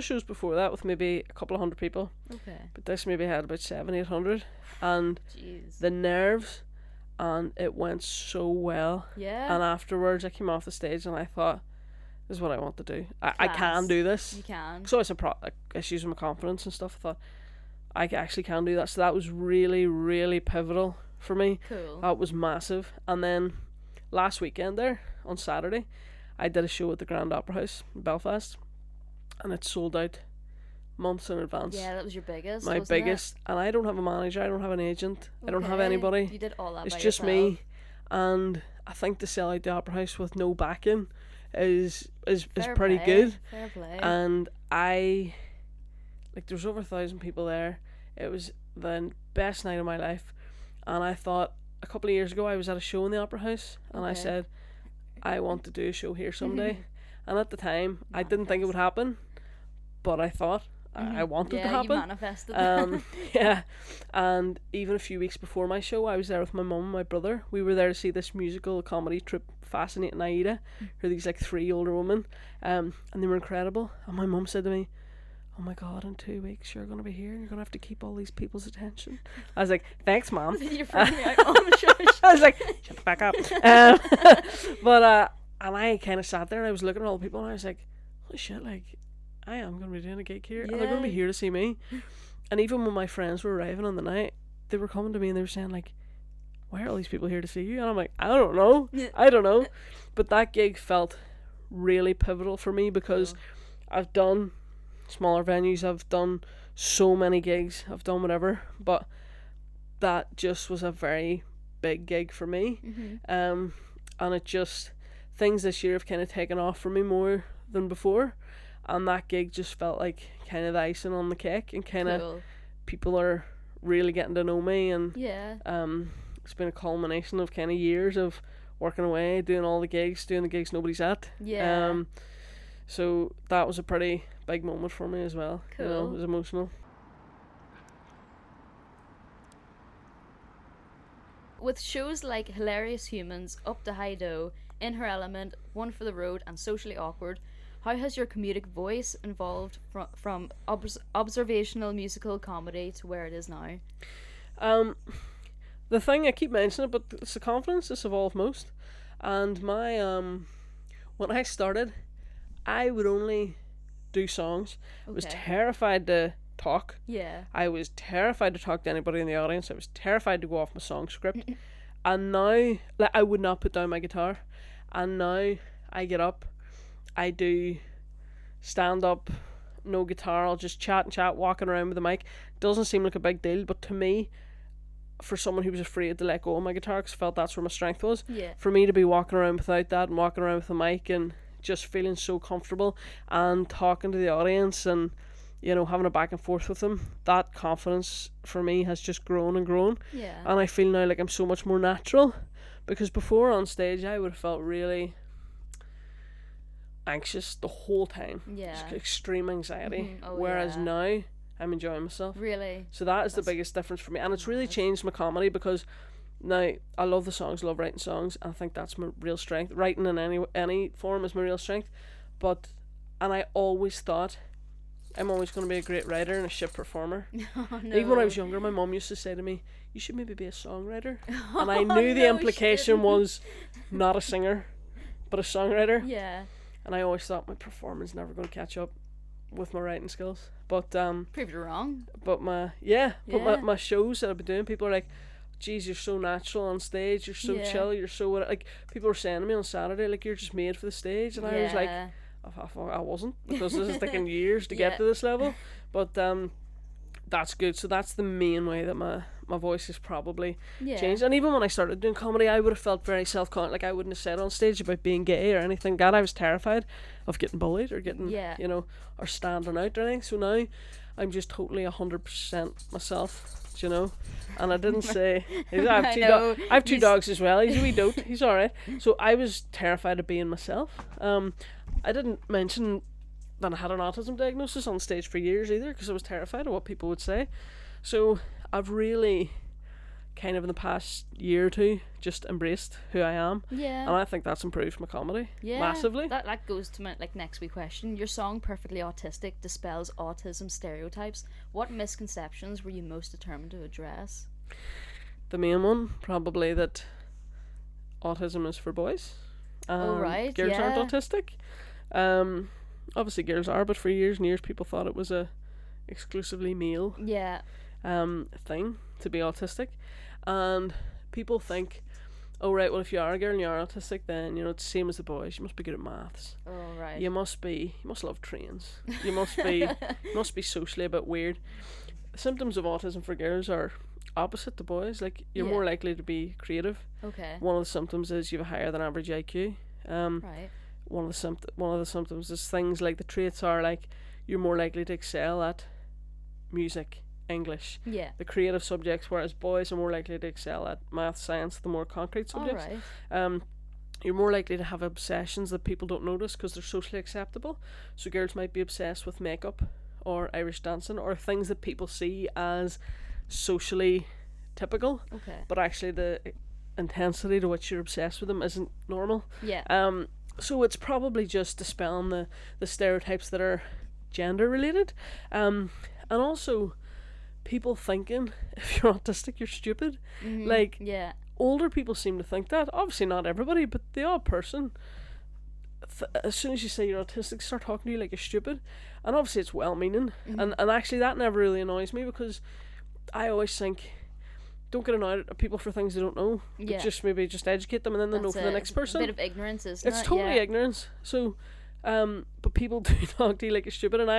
shows before that with maybe a couple of hundred people. Okay. But this maybe had about 700-800, and Jeez. the nerves, and it went so well. Yeah. And afterwards, I came off the stage and I thought, this is what I want to do. I can do this. You can. So it's issues with my confidence and stuff. I thought I actually can do that. So that was really, really pivotal for me. Cool. That was massive. And then last weekend there on Saturday, I did a show at the Grand Opera House in Belfast, and it sold out months in advance. Yeah, that was your biggest. My wasn't biggest, and I don't have a manager. I don't have an agent. I don't have Okay. anybody. You did all that. It's by just yourself. me, and I think to sell out the Opera House with no backing is Fair pretty play. good. Fair play. And there was over 1,000 people there. It was the best night of my life, and I thought a couple of years ago I was at a show in the Opera House, and I Okay. said, I want to do a show here someday. And at the time, I didn't think it would happen, but I thought I wanted to happen. Yeah, you manifested. Yeah, and even a few weeks before my show, I was there with my mum and my brother. We were there to see this musical comedy troupe, Fascinating Aida, who are these like 3 older women, and they were incredible. And my mum said to me, oh my god, in 2 weeks you're going to be here and you're going to have to keep all these people's attention. I was like, thanks mom. You're freaking me out. Oh, shush. I was like, shut the back up. But and I kind of sat there and I was looking at all the people and I was like, holy shit, like, I am going to be doing a gig here and they're going to be Yeah. here to see me. And even when my friends were arriving on the night, they were coming to me and they were saying like, why are all these people here to see you? And I'm like, I don't know. Yeah. I don't know. But that gig felt really pivotal for me because I've done smaller venues, I've done so many gigs, I've done whatever, but that just was a very big gig for me. And it just, things this year have kind of taken off for me more than before, and that gig just felt like kind of the icing on the cake, and kind of Cool. people are really getting to know me, and Yeah. it's been a culmination of kind of years of working away, doing all the gigs, doing the gigs nobody's at. Yeah. So that was a pretty big moment for me as well. You know, Cool. it was emotional. With shows like Hilarious Humans, Up to High Dough, In Her Element, One for the Road, and Socially Awkward, how has your comedic voice evolved from observational musical comedy to where it is now? The thing I keep mentioning, but it's the confidence that's evolved most. And my when I started, I would only do songs. I was Okay. terrified to talk. Yeah. I was terrified to talk to anybody in the audience. I was terrified to go off my song script. And now, like, I would not put down my guitar. And now I get up, I do stand up, no guitar, I'll just chat and chat, walking around with the mic. Doesn't seem like a big deal, but to me, for someone who was afraid to let go of my guitar because I felt that's where my strength was, Yeah. for me to be walking around without that and walking around with the mic and just feeling so comfortable and talking to the audience and, you know, having a back and forth with them, that confidence for me has just grown and grown. Yeah. And I feel now like I'm so much more natural, because before on stage I would have felt really anxious the whole time. Yeah. Just extreme anxiety. Oh, Whereas yeah. now I'm enjoying myself. Really? So that is the biggest difference for me, and it's really changed my comedy, because now I love the songs, love writing songs, and I think that's my real strength. Writing in any form is my real strength, and I always thought I'm always going to be a great writer and a shit performer. Oh, no. Even when I was younger, my mum used to say to me, "You should maybe be a songwriter," and I Oh, knew the no, implication was not a singer, but a songwriter. Yeah. And I always thought my performance never going to catch up with my writing skills. But Proved it wrong. but my my shows that I've been doing, people are like, "Geez, you're so natural on stage. You're so chill. You're so what?" Like, people were saying to me on Saturday, like, "You're just made for the stage," and I was like, I wasn't, because this is taking years to get to this level. But that's good. So that's the main way that my voice has probably changed. And even when I started doing comedy, I would have felt very self-conscious. Like, I wouldn't have said on stage about being gay or anything. God, I was terrified of getting bullied or getting, you know, or standing out or anything. So now I'm just totally 100% myself, you know. And I didn't say, I have two dogs as well. He's a wee dote. He's all right. So I was terrified of being myself. I didn't mention that I had an autism diagnosis on stage for years either, because I was terrified of what people would say. So I've really kind of in the past year or two just embraced who I am. Yeah. And I think that's improved my comedy massively. That goes to my next wee question. Your song Perfectly Autistic dispels autism stereotypes. What misconceptions were you most determined to address? The main one, probably that autism is for boys. Right. Girls aren't autistic. Obviously girls are, but for years and years people thought it was a exclusively male thing to be autistic. And people think, oh right, well if you are a girl and you are autistic, then, you know, it's the same as the boys. You must be good at maths. Oh right. You must love trains. You must be socially a bit weird. Symptoms of autism for girls are opposite to boys. Like, you're more likely to be creative. Okay. One of the symptoms is you have a higher than average IQ. Right. One of the symptoms is things like, the traits are like, you're more likely to excel at music, English, the creative subjects, whereas boys are more likely to excel at math, science, the more concrete subjects. Right. You're more likely to have obsessions that people don't notice because they're socially acceptable. So girls might be obsessed with makeup or Irish dancing or things that people see as socially typical. Okay. But actually the intensity to which you're obsessed with them isn't normal. Yeah. So it's probably just dispelling the stereotypes that are gender related. And also people thinking if you're autistic you're stupid. Mm-hmm. Like, older people seem to think that. Obviously not everybody, but the odd person, as soon as you say you're autistic, start talking to you like you're stupid. And obviously it's well meaning. And actually that never really annoys me, because I always think, don't get annoyed at people for things they don't know. But just educate them, and then they'll know for the next person. It's a bit of ignorance, isn't it? It's totally ignorance. So but people do talk to you like you're stupid. And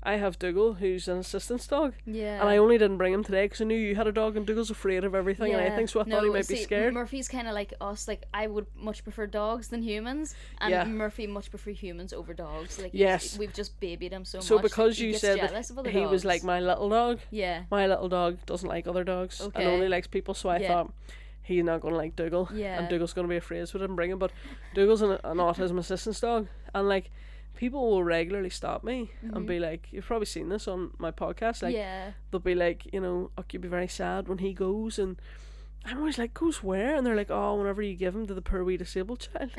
I have Dougal, who's an assistance dog. Yeah. And I only didn't bring him today because I knew you had a dog, and Dougal's afraid of everything and anything, so I thought he might be scared. Murphy's kind of like us. Like, I would much prefer dogs than humans, and Murphy much prefer humans over dogs. Like, we've just babied him so much. So because you said that he was like my little dog, my little dog doesn't like other dogs and only likes people, so I thought, he's not going to like Dougal, and Dougal's going to be afraid, so I didn't bring him. But Dougal's an autism assistance dog, and like, people will regularly stop me and be like, you've probably seen this on my podcast, like, they'll be like, you know, oh, you'll be very sad when he goes, and I'm always like, goes where? And they're like, oh, whenever you give him to the poor wee disabled child.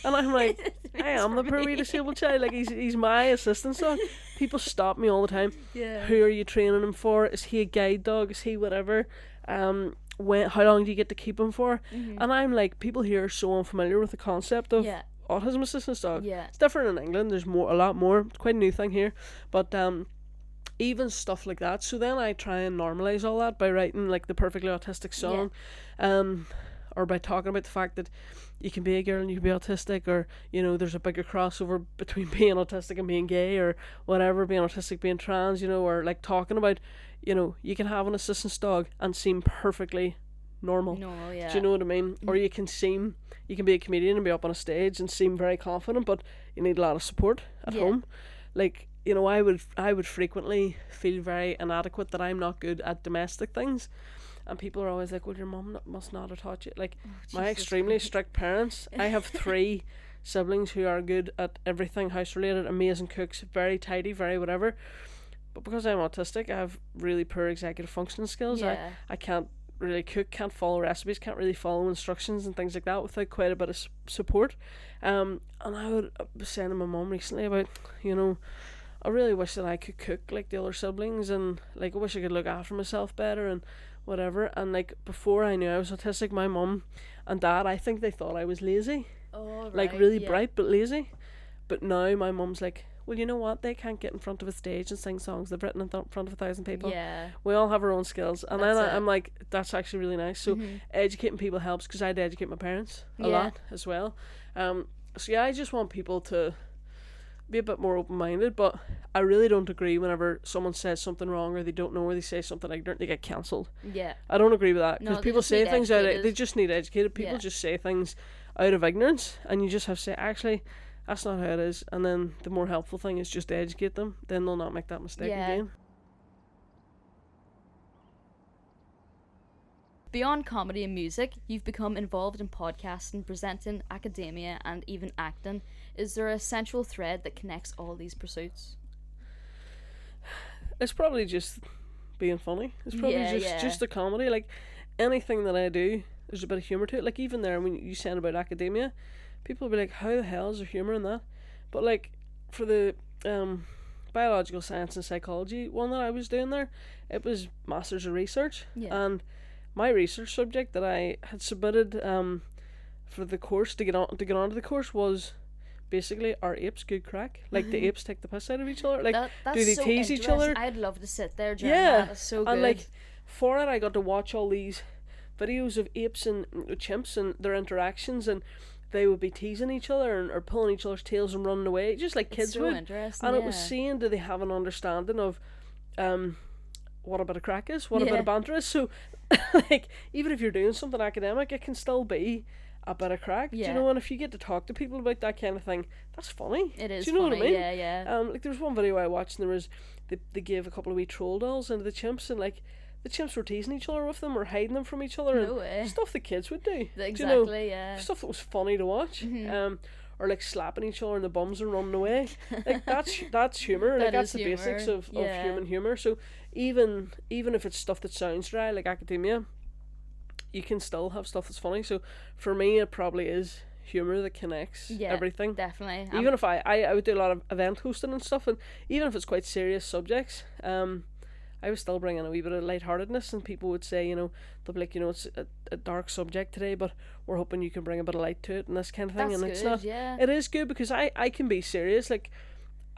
And I'm like, I am the poor wee disabled child, like, he's my assistant dog. People stop me all the time. Who are you training him for? Is he a guide dog? Is he whatever? How long do you get to keep him for? And I'm like, people here are so unfamiliar with the concept of autism assistance dog. It's different in England. There's a lot more. It's quite a new thing here. But even stuff like that. So then I try and normalize all that by writing like the perfectly autistic song, or by talking about the fact that you can be a girl and you can be autistic, or, you know, there's a bigger crossover between being autistic and being gay, or whatever, being autistic, being trans, you know, or like talking about, you know, you can have an assistance dog and seem perfectly normal. Do you know what I mean? Or you can be a comedian and be up on a stage and seem very confident, but you need a lot of support at home. Like, you know, I would frequently feel very inadequate, that I'm not good at domestic things, and people are always like, well, your mum must not have taught you. Like, my extremely strict parents, I have 3 siblings who are good at everything house related, amazing cooks, very tidy, very whatever, but because I'm autistic, I have really poor executive functioning skills. Yeah. I can't really cook, can't follow recipes, can't really follow instructions and things like that without quite a bit of support. And I was saying to my mum recently about, I really wish that I could cook like the other siblings, and like I wish I could look after myself better and whatever. And like before I knew I was autistic, my mum and dad, I think they thought I was lazy. Oh, right. Like really yeah. bright but lazy. But now my mum's like, well, you know what? They can't get in front of a stage and sing songs they've written in front of 1,000 people. Yeah. We all have our own skills. And That's then it. I'm like, that's actually really nice. So educating people helps, because I had to educate my parents a lot as well. So yeah, I just want people to be a bit more open-minded, but I really don't agree whenever someone says something wrong or they don't know, or they say something ignorant, they get cancelled. Yeah. I don't agree with that, because No, they people just say need things out of, educated. they just need educated. People Yeah. just say things out of ignorance, and you just have to say, actually, that's not how it is. And then the more helpful thing is just to educate them, then they'll not make that mistake again. Beyond comedy and music, you've become involved in podcasting, presenting, academia, and even acting. Is there a central thread that connects all these pursuits? It's probably just being funny. It's probably Yeah, just the comedy. Like anything that I do, there's a bit of humour to it. Like even there when you said about academia, people will be like, how the hell is there humour in that? But like for the biological science and psychology one that I was doing there, it was Masters of Research. Yeah. And my research subject that I had submitted for the course to get onto the course was basically, are apes good crack? Like the apes take the piss out of each other? Like That's do they so tease each other? I'd love to sit there during Yeah. that. It's so good. And like for it I got to watch all these videos of apes and chimps and their interactions, and they would be teasing each other or pulling each other's tails and running away, just like it's kids so would. interesting. And it was seeing, do they have an understanding of what a bit of crack is, what a bit of banter is. So like even if you're doing something academic, it can still be a bit of crack. Do you know? And if you get to talk to people about that kind of thing, that's funny. It is. Do you know funny. what I mean? Yeah. Like there was one video I watched, and there was they gave a couple of wee troll dolls into the chimps, and like the chimps were teasing each other with them or hiding them from each other, No way. and stuff the kids would do. Exactly. Do you know? Yeah. Stuff that was funny to watch. Or like slapping each other in the bums and running away. Like that's humour. Like that's the humour. basics of Yeah. human humour. So even if it's stuff that sounds dry, like academia, you can still have stuff that's funny. So for me, it probably is humour that connects everything. Definitely. Even if I would do a lot of event hosting and stuff, and even if it's quite serious subjects, I would still bring in a wee bit of lightheartedness, and people would say, they'll be like, it's a dark subject today, but we're hoping you can bring a bit of light to it and this kind of thing. That's and it's good, not. yeah. It is good because I can be serious. Like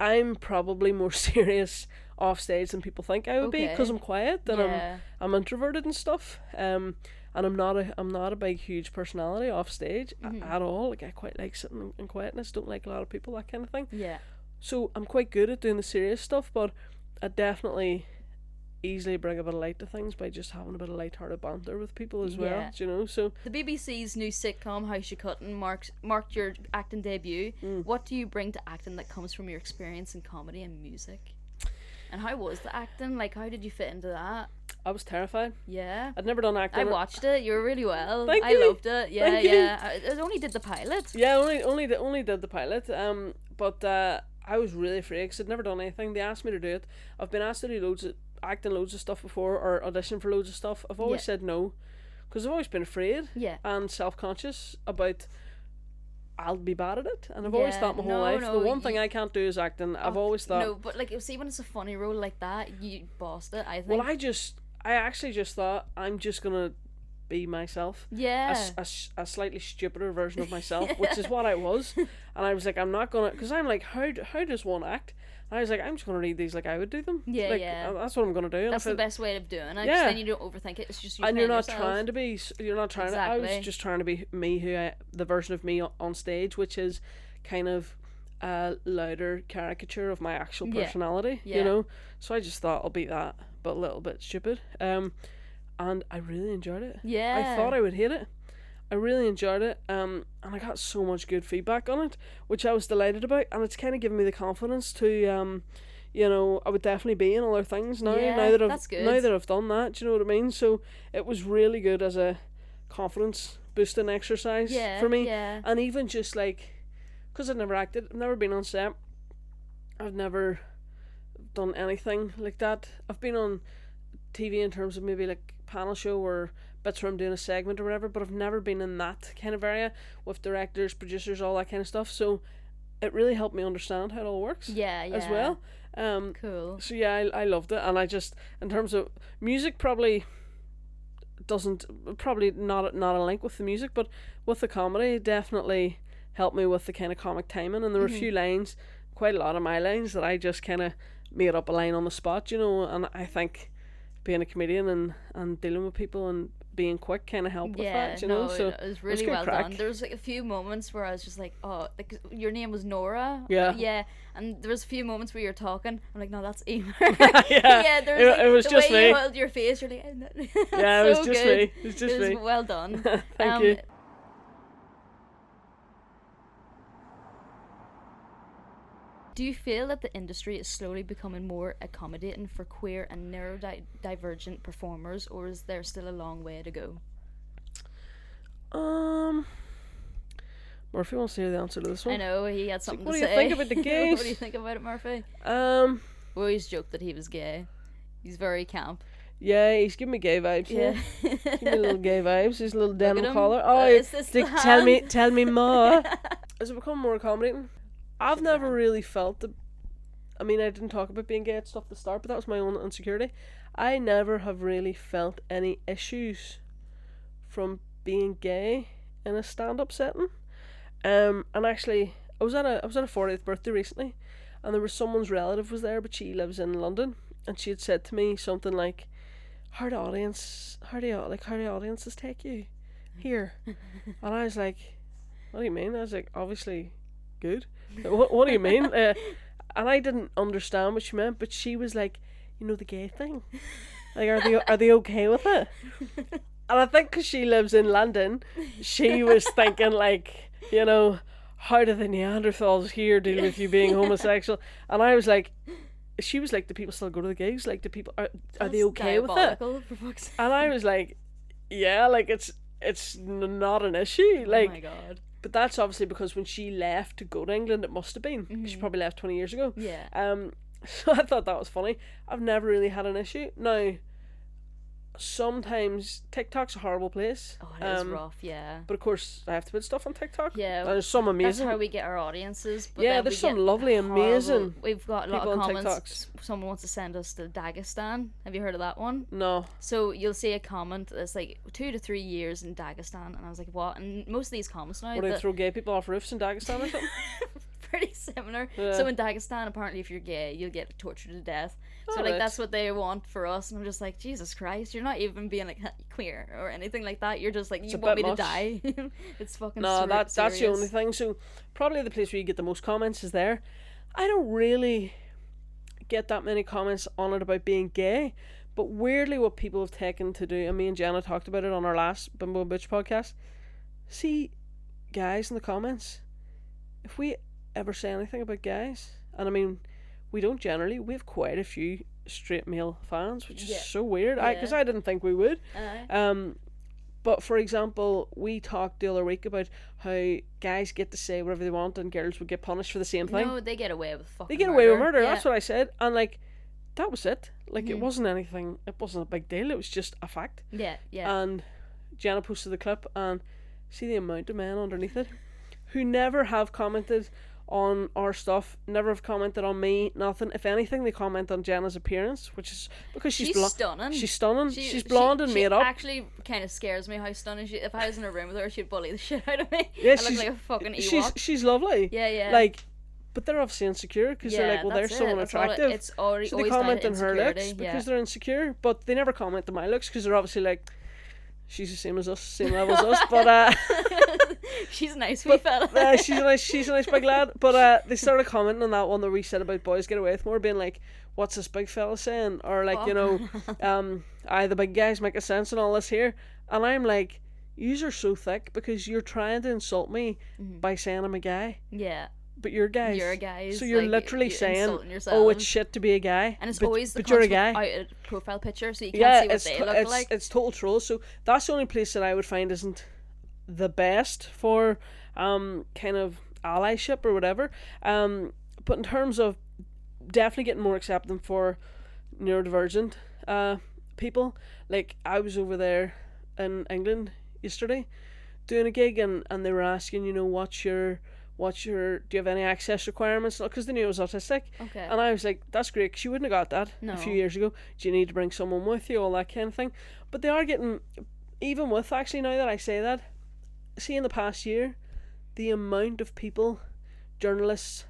I'm probably more serious off stage than people think I would be, because I'm quiet and I'm introverted and stuff. And I'm not a big huge personality off stage at all. Like I quite like sitting in quietness. Don't like a lot of people, that kind of thing. Yeah. So I'm quite good at doing the serious stuff, but I definitely easily bring a bit of light to things by just having a bit of light-hearted banter with people as well. Do you know? So the BBC's new sitcom House You Cuttin' marked your acting debut. What do you bring to acting that comes from your experience in comedy and music? And how was the acting? Like, how did you fit into that? I was terrified. Yeah. I'd never done acting. I watched it. You were really well. Thank I you. loved it. Yeah, Thank you. yeah. I only did the pilot. Yeah, only did the pilot. But I was really afraid because I'd never done anything. They asked me to do it. I've been asked to do acting loads of stuff before, or audition for loads of stuff. I've always said no, because I've always been afraid and self-conscious about I'll be bad at it, and I've always thought my whole life the one thing I can't do is acting. I've always thought no, but like see when it's a funny role like that, you bossed it. I think. Well, I actually just thought I'm just gonna be myself. Yeah. A slightly stupider version of myself, which is what I was, and I was like, I'm not gonna, because I'm like, how does one act? And I was like, I'm just gonna read these like I would do them. Yeah, like, yeah. That's what I'm gonna do. That's the best way of doing it. Yeah. Then you don't overthink it. It's just and you're not yourself. trying to be. You're not trying to. I was just trying to be me, the version of me on stage, which is kind of a louder caricature of my actual personality. Yeah. You know. So I just thought I'll be that, but a little bit stupid. And I really enjoyed it. Yeah. I thought I would hate it. I really enjoyed it, and I got so much good feedback on it, which I was delighted about, and it's kind of given me the confidence to, I would definitely be in other things now. Now that I've done that, do you know what I mean? So it was really good as a confidence boosting exercise for me, and even just like, because I've never acted, I've never been on set, I've never done anything like that. I've been on TV in terms of maybe like panel show or bits where I'm doing a segment or whatever, but I've never been in that kind of area with directors, producers, all that kind of stuff. So it really helped me understand how it all works. Yeah, yeah. As well. Cool. So yeah, I loved it, and I just, in terms of music, probably not a link with the music, but with the comedy, definitely helped me with the kind of comic timing. And there were a few lines, quite a lot of my lines, that I just kind of made up a line on the spot, you know. And I think being a comedian and dealing with people and being quick kind of helped with that, you know. So it was really well done. There was like a few moments where I was just like, oh, like your name was Nora. Yeah. And there was a few moments where you're talking. I'm like, no, that's Emer. Yeah. There was, like, it was the just way me. you held your face. You're like, yeah, it was so just good. me. It was just me. Well done. Thank you. Do you feel that the industry is slowly becoming more accommodating for queer and neurodivergent performers, or is there still a long way to go? Murphy wants to hear the answer to this one. I know, he had something to say. What do you think about the gays? What do you think about it, Murphy? We always joked that he was gay. He's very camp. Yeah, he's giving me gay vibes. Yeah, give me little gay vibes. His little denim collar. Oh, is this the tell me more. Has it become more accommodating? I've never really felt the. I mean, I didn't talk about being gay and stuff at the start, but that was my own insecurity. I never have really felt any issues from being gay in a stand-up setting. And actually, I was at a 40th birthday recently, and there was someone's relative was there, but she lives in London, and she had said to me something like, how do audiences take you here? And I was like, what do you mean? I was like, obviously good. What do you mean? And I didn't understand what she meant, but she was like, you know, the gay thing, like, are they okay with it? And I think because she lives in London, she was thinking like, you know, how do the Neanderthals here deal with you being homosexual? And I was like, she was like, do people still go to the gigs? Like, do people are they okay with it? And I was like, yeah, like it's not an issue. Like, oh my god. But that's obviously because when she left to go to England, it must have been. She probably left 20 years ago. Yeah. So I thought that was funny. I've never really had an issue. Now, sometimes TikTok's a horrible place. Oh, it is rough, yeah. But of course, I have to put stuff on TikTok. Yeah. There's some amazing. That's how we get our audiences. But yeah, there's some lovely, amazing. We've got a lot of comments. TikToks. Someone wants to send us to Dagestan. Have you heard of that one? No. So you'll see a comment that's like 2 to 3 years in Dagestan, and I was like, what? And most of these comments now. Where they throw gay people off roofs in Dagestan or something? Pretty similar. Yeah. So in Dagestan, apparently, if you're gay, you'll get tortured to death. So like that's what they want for us, and I'm just like, Jesus Christ, you're not even being like queer or anything like that. You're just like, you want me to die. It's fucking that's serious. the only thing. So probably the place where you get the most comments is there. I don't really get that many comments on it about being gay, but weirdly what people have taken to do, and me and Jenna talked about it on our last Bimbo and Bitch podcast, see guys in the comments, if we ever say anything about guys, and I mean we don't generally, we have quite a few straight male fans, which is so weird. Because I didn't think we would. But for example, we talked the other week about how guys get to say whatever they want and girls would get punished for the same thing. No, they get away with fucking They get away with murder, that's what I said. And like, that was it. Like, it wasn't anything, it wasn't a big deal, it was just a fact. Yeah, yeah. And Jenna posted the clip, and see the amount of men underneath it who never have commented on our stuff, never have commented on me, nothing. If anything, they comment on Jenna's appearance, which is because she's stunning. She's stunning. She's blonde and made up. She actually kind of scares me how stunning she. If I was in a room with her, she'd bully the shit out of me. Yeah, I look like a fucking Ewok. She's lovely. Yeah, yeah. Like, but they're obviously insecure because they're like, well, there's someone attractive. It's already so they comment on her looks because they're insecure, but they never comment on my looks because they're obviously like, she's the same as us, same level as us, but she's a nice wee fella. she's a nice big lad. But they started commenting on that one that we said about boys get away with more, being like, what's this big fella saying? Or like, you know, the big guys make a sense and all this here. And I'm like, yous are so thick because you're trying to insult me by saying I'm a guy. Yeah. But you're guys. You're a guy. So you're like, literally saying, oh, it's shit to be a guy. And it's always the you're a guy. out a profile picture, so you can't see what they look like. It's total troll. So that's the only place that I would find isn't the best for kind of allyship or whatever. But in terms of definitely getting more accepting for neurodivergent people. Like, I was over there in England yesterday doing a gig, and they were asking, you know, what's your do you have any access requirements? Because they knew I was autistic. Okay. And I was like, that's great, because you wouldn't have got that a few years ago. Do you need to bring someone with you? All that kind of thing. But they are getting, even with, actually, now that I say that, see, in the past year, the amount of people, journalists,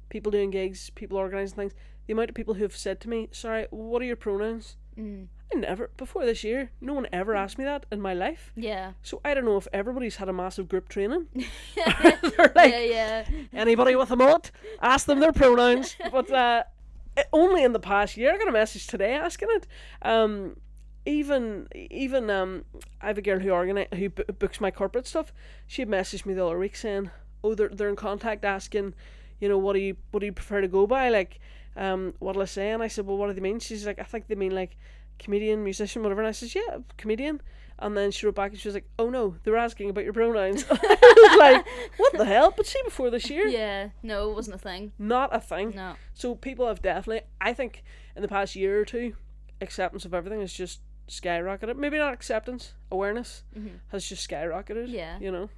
people doing gigs, people organising things, the amount of people who have said to me, sorry, what are your pronouns? I never, before this year, no one ever asked me that in my life. Yeah. So I don't know if everybody's had a massive group training. They're like, anybody with a mullet, ask them their pronouns. But only in the past year, I got a message today asking it. Even I have a girl who books my corporate stuff. She had messaged me the other week saying, oh, they're in contact asking, you know, what do you prefer to go by? Like, what'll I say? And I said, well, what do they mean? She's like, I think they mean like comedian, musician, whatever. And I said, yeah, comedian. And then she wrote back and she was like, oh no, they're asking about your pronouns. I was like, what the hell? But see, before this year, yeah, no, it wasn't a thing. Not a thing. No. So people have definitely, I think, in the past year or two, acceptance of everything has just skyrocketed. Maybe not acceptance, awareness has just skyrocketed. Yeah. You know.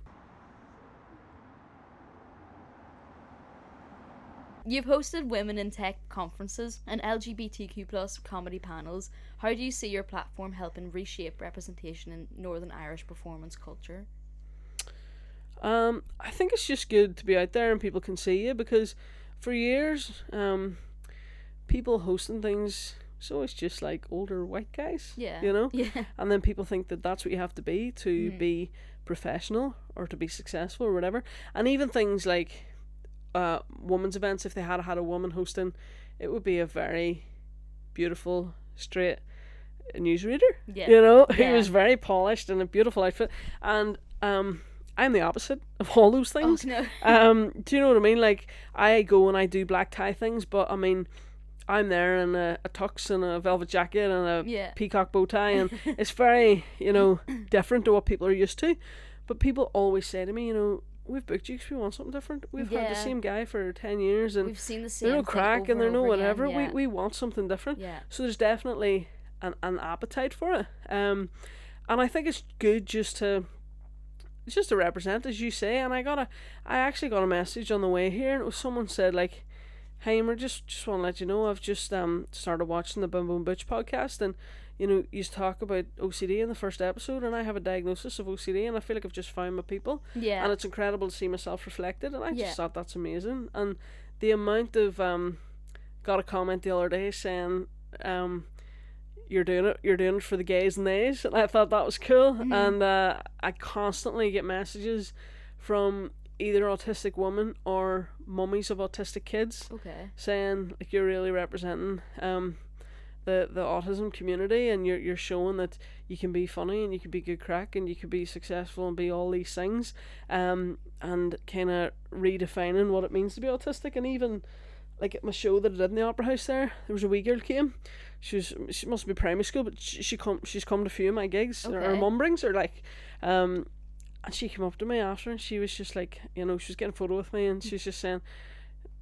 You've hosted women in tech conferences and LGBTQ plus comedy panels. How do you see your platform helping reshape representation in Northern Irish performance culture? I think it's just good to be out there and people can see you, because for years, people hosting things, so it's just like older white guys. Yeah. You know? Yeah. And then people think that that's what you have to be professional or to be successful or whatever. And even things like women's events, if they had a woman hosting, it would be a very beautiful, straight newsreader, you know, who was very polished in a beautiful outfit. And I'm the opposite of all those things. Oh, no. Do you know what I mean? Like, I go and I do black tie things, but I mean, I'm there in a tux and a velvet jacket and a peacock bow tie, and it's very, you know, different to what people are used to. But people always say to me, you know, we've booked you because we want something different. We've had the same guy for 10 years and we've seen the same there's no crack and there's no whatever. Again, we want something different. Yeah. So there's definitely an appetite for it. And I think it's good just to represent, as you say. And I actually got a message on the way here, and it was someone said, like, hey, Emer, just want to let you know I've just started watching the Boom Boom Butch podcast, and you know, you talk about OCD in the first episode, and I have a diagnosis of OCD, and I feel like I've just found my people. Yeah. And it's incredible to see myself reflected, and I just thought that's amazing. And the amount of got a comment the other day saying you're doing it for the gays and theys, and I thought that was cool. And I constantly get messages from either autistic women or mummies of autistic kids saying, like, you're really representing the autism community, and you're showing that you can be funny and you can be good crack and you can be successful and be all these things, and kind of redefining what it means to be autistic. And even like at my show that I did in the Opera House there was a wee girl came. She must be primary school, but she's come to a few of my gigs. Her mum brings her, like, and she came up to me after, and she was just like, you know, she was getting a photo with me, and she's just saying,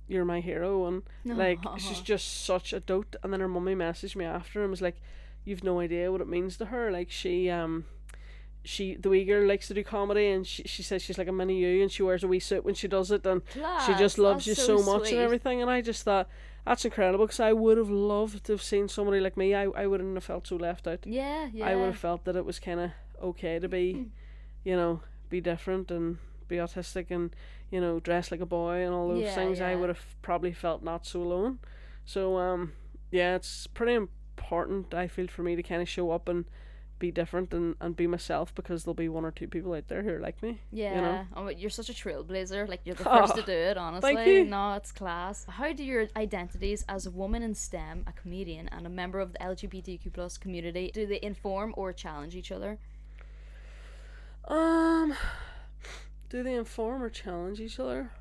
you're my hero, and like, she's just such a dote. And then her mummy messaged me after and was like, you've no idea what it means to her. Like, the wee girl likes to do comedy, and she says she's like a mini you, and she wears a wee suit when she does it, and she just loves you so much and everything. And I just thought, that's incredible, because I would have loved to have seen somebody like me. I wouldn't have felt so left out. Yeah. I would have felt that it was kind of okay to be, you know, be different and be autistic and, you know, dress like a boy and all those things. I would have probably felt not so alone. So it's pretty important, I feel, for me to kind of show up and be different and be myself, because there'll be one or two people out there who are like me. Yeah. You know? Oh, you're such a trailblazer. Like, you're the first to do it, honestly. Thank you. No, it's class. How do your identities as a woman in STEM, a comedian, and a member of the LGBTQ plus community, do they inform or challenge each other? Do they inform or challenge each other?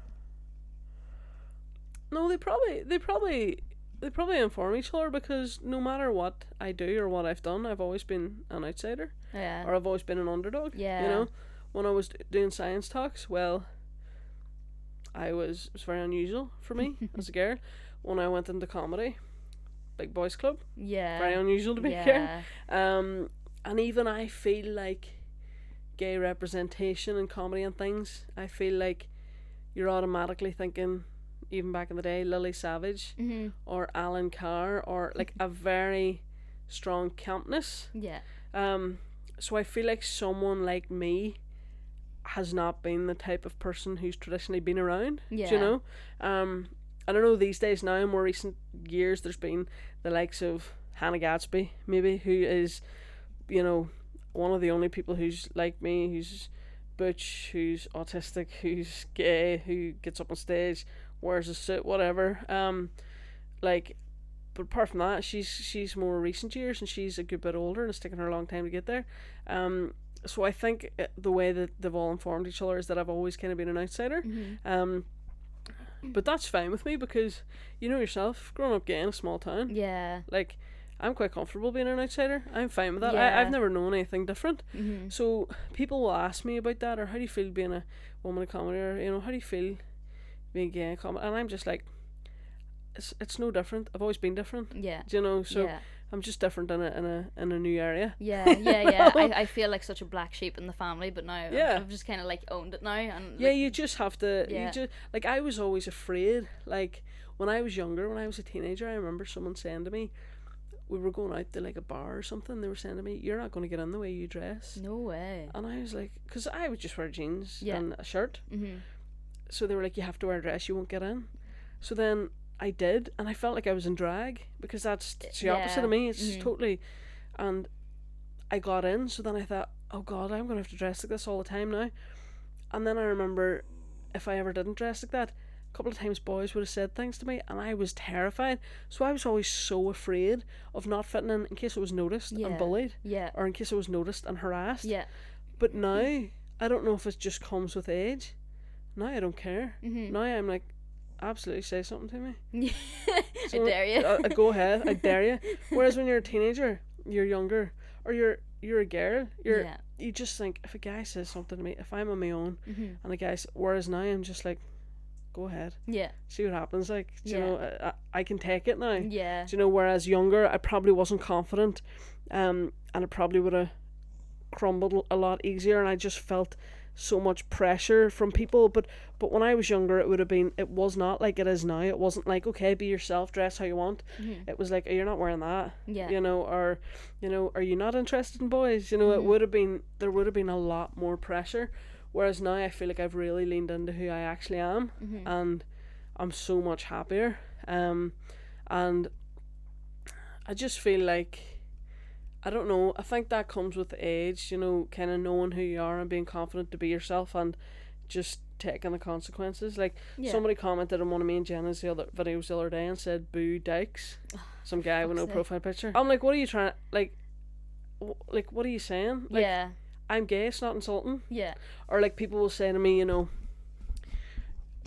No, they probably inform each other, because no matter what I do or what I've done, I've always been an outsider. Yeah. Or I've always been an underdog. Yeah. You know, when I was doing science talks, well, it was very unusual for me as a girl. when I went into comedy. Big boys club. Yeah. Very unusual to be here. And even I feel like gay representation in comedy and things, I feel like you're automatically thinking, even back in the day, Lily Savage or Alan Carr, or like a very strong campness. Yeah. So I feel like someone like me has not been the type of person who's traditionally been around. Yeah. Do you know? I don't know, these days now, in more recent years, there's been the likes of Hannah Gadsby, maybe, who is, you know, one of the only people who's like me, who's butch, who's autistic, who's gay, who gets up on stage, wears a suit, whatever. Like, but apart from that, she's more recent years, and she's a good bit older, and it's taken her a long time to get there. So I think the way that they've all informed each other is that I've always kind of been an outsider. But that's fine with me, because you know yourself, growing up gay in a small town. Yeah. Like, I'm quite comfortable being an outsider. I'm fine with that. Yeah. I've never known anything different. So people will ask me about that, or how do you feel being a woman in comedy, or, you know, how do you feel being gay in comedy? And I'm just like, it's no different. I've always been different. Yeah. Do you know? So yeah. I'm just different in a new area. Yeah. I feel like such a black sheep in the family, but now I've just kind of like owned it now. And yeah, like, you just have to. Yeah. You just, like, I was always afraid. Like, when I was younger, when I was a teenager, I remember someone saying to me, we were going out to like a bar or something, they were saying to me, you're not going to get in the way you dress. No way. And I was like, because I would just wear jeans Yeah. and a shirt. So they were like, you have to wear a dress, you won't get in. So then I did, and I felt like I was in drag, because it's the opposite of me. It's totally. And I got in, so then I thought, oh god, I'm going to have to dress like this all the time now. And then I remember, if I ever didn't dress like that, a couple of times boys would have said things to me, and I was terrified. So I was always so afraid of not fitting in case I was noticed and bullied, or in case I was noticed and harassed. But now, I don't know if it just comes with age. Now I don't care. Now I'm like, absolutely, say something to me. So, I dare you. Go ahead, I dare you. Whereas when you're a teenager, you're younger, or you're a girl, you just think, if a guy says something to me, if I'm on my own, and a guy whereas now I'm just like, go ahead, see what happens. Like, do you know, I can take it now. Do you know, whereas younger, I probably wasn't confident, and it probably would have crumbled a lot easier, and I just felt so much pressure from people. But when I was younger, it was not like it is now. It wasn't like, okay, be yourself, dress how you want. It was like, oh, you're not wearing that, you know, or, you know, are you not interested in boys? You know, there would have been a lot more pressure. Whereas now I feel like I've really leaned into who I actually am, and I'm so much happier. And I just feel like, I don't know, I think that comes with age, you know, kind of knowing who you are and being confident to be yourself, and just taking the consequences. Like, somebody commented on one of me and Jenna's videos the other day and said, boo dykes. Some guy with no profile picture. I'm like, what are you trying, like what are you saying? Like, I'm gay, it's not insulting. Or like, people will say to me, you know,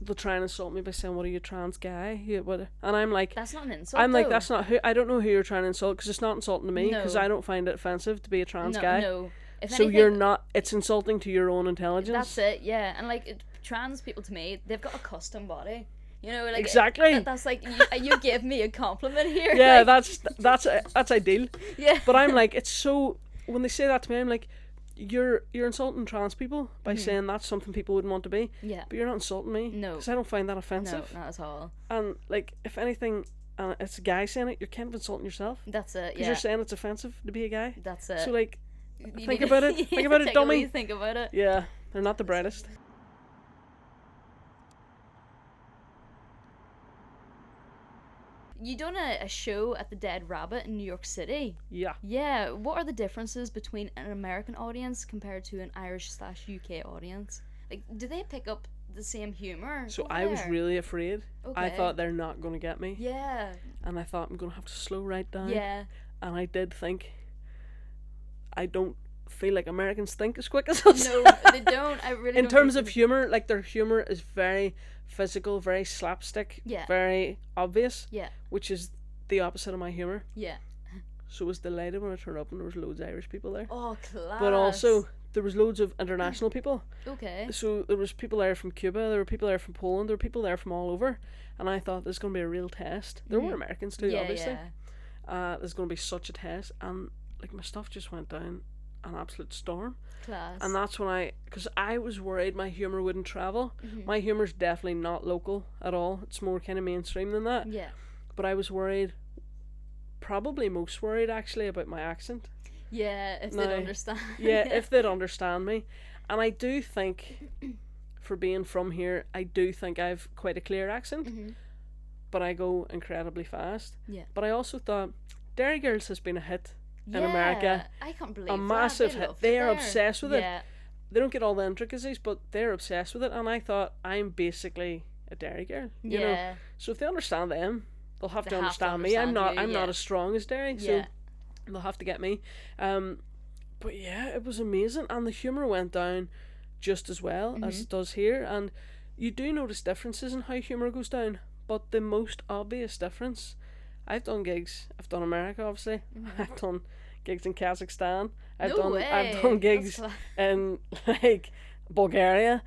they'll try and insult me by saying, what are you, trans guy? And I'm like, that's not an insult. I'm like, that's not who, I don't know who you're trying to insult, because it's not insulting to me, because I don't find it offensive to be a trans guy. No. So anything, you're not, it's insulting to your own intelligence. That's it, and like, trans people, to me, they've got a custom body. You know, like, exactly. That's like, you give me a compliment here. Yeah, like, that's ideal. Yeah. But I'm like, it's so, when they say that to me, I'm like, you're insulting trans people by saying that's something people wouldn't want to be. But you're not insulting me. No. Because I don't find that offensive. No, not at all. And like, if anything, it's a guy saying it, you're kind of insulting yourself. That's it. Because you're saying it's offensive to be a guy. That's it. So like, think about it. Think about it, dummy. Think about it. Yeah, they're not the brightest. You done a show at the Dead Rabbit in New York City. Yeah. What are the differences between an American audience compared to an Irish/UK audience? Like, do they pick up the same humor? So I was really afraid. I thought they're not going to get me. Yeah. And I thought, I'm going to have to slow right down. Yeah. And I did think, I don't feel like Americans think as quick as us. No, they don't. I really don't. In terms of humor, like, their humor is very physical, very slapstick, very obvious, which is the opposite of my humor. So I was delighted when I turned up and there was loads of Irish people there. Oh, class. But also, there was loads of international people. Okay. So there was people there from Cuba, there were people there from Poland, there were people there from all over, and I thought this is going to be a real test. There were Americans too, obviously. There's going to be such a test, and like my stuff just went down an absolute storm. Class. And that's when because I was worried my humour wouldn't travel. My humour's definitely not local at all. It's more kind of mainstream than that. Yeah. But I was worried, probably most worried actually, about my accent. Yeah, if they'd understand. Yeah, if they'd understand me. And I do think, for being from here, I do think I've quite a clear accent. But I go incredibly fast. Yeah. But I also thought, Dairy Girls has been a hit in America. I can't believe a massive hit. They are obsessed with it. Yeah. They don't get all the intricacies, but they're obsessed with it. And I thought, I'm basically a Dairy Girl. You know? So if they understand them, they'll have to understand me. I'm not as strong as Dairy, so they'll have to get me. But yeah, it was amazing, and the humour went down just as well as it does here. And you do notice differences in how humour goes down, but the most obvious difference, I've done gigs. I've done America, obviously. I've done gigs in Kazakhstan. I've done gigs in like Bulgaria,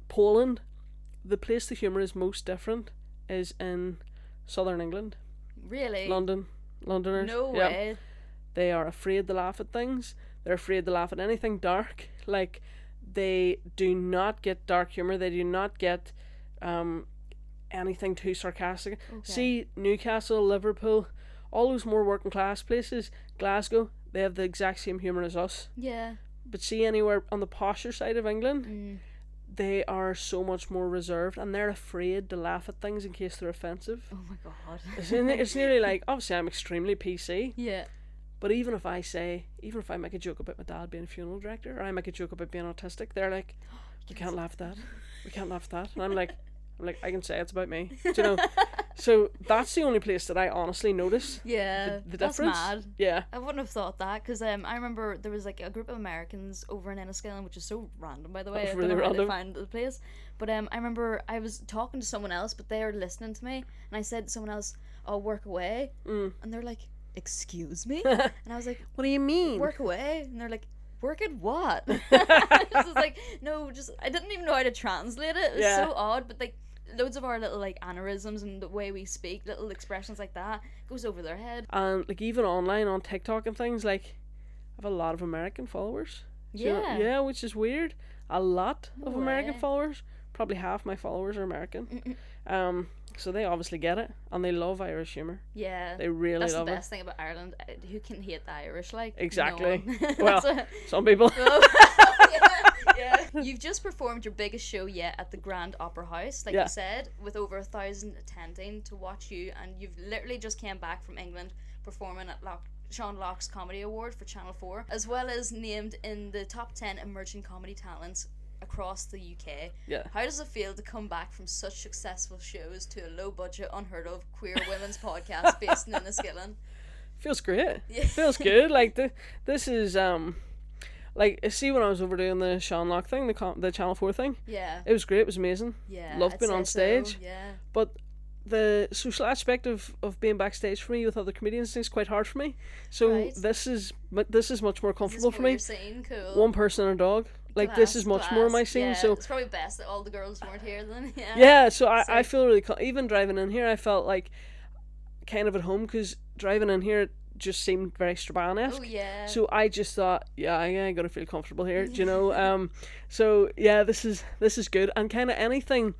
Poland. The place the humour is most different is in southern England. Really? Londoners. No way. They are afraid to laugh at things. They're afraid to laugh at anything dark. Like, they do not get dark humour. They do not get anything too sarcastic. Okay. See, Newcastle, Liverpool, all those more working class places, Glasgow, they have the exact same humour as us. Yeah. But see, anywhere on the posher side of England, they are so much more reserved, and they're afraid to laugh at things in case they're offensive. Oh my god. It's nearly like, obviously I'm extremely PC. Yeah. But even if I make a joke about my dad being a funeral director, or I make a joke about being autistic, they're like, we can't laugh at that. We can't laugh at that. And I'm like, I can say it's about me. Do you know? So that's the only place that I honestly notice. Yeah, the difference. That's mad. Yeah. I wouldn't have thought that, because I remember there was like a group of Americans over in Enniskillen, which is so random, by the way. That's I really don't know random. how they found the place. But I remember I was talking to someone else, but they were listening to me, and I said to someone else, "I'll work away," and they're like, "Excuse me?" And I was like, "What do you mean? Work away?" And they're like, "Work at what?" I was like, no, just I didn't even know how to translate it. It was so odd, but like loads of our little like aneurysms and the way we speak, little expressions like that, goes over their head. And like even online on TikTok and things, like I have a lot of American followers. Yeah, which is weird. A lot of American followers. Probably half my followers are American. So they obviously get it, and they love Irish humour. Yeah, they really love it. That's the best thing about Ireland. Who can hate the Irish? Like, exactly. No Well, some people. Yeah. You've just performed your biggest show yet at the Grand Opera House, like you said, with over 1,000 attending to watch you, and you've literally just came back from England performing at Sean Locke's Comedy Award for Channel 4, as well as named in the top 10 emerging comedy talents across the UK. Yeah. How does it feel to come back from such successful shows to a low budget, unheard of queer women's podcast based in Enniskillen? Feels great. Yeah. Feels good. Like this is like, see, when I was over doing the Sean Locke thing, the Channel 4 thing, it was great. It was amazing. Yeah, loved being on stage. So, yeah. But the social aspect of being backstage for me with other comedians is quite hard for me. So this is much more comfortable for me. Cool. One person and a dog. Like, this is much more my scene. So it's probably best that all the girls weren't here then. Yeah. So I feel really even driving in here, I felt like kind of at home, because driving in here, just seemed very Strabane-esque. Oh yeah. So I just thought, I gotta feel comfortable here, do you know? So yeah, this is good. And kind of anything,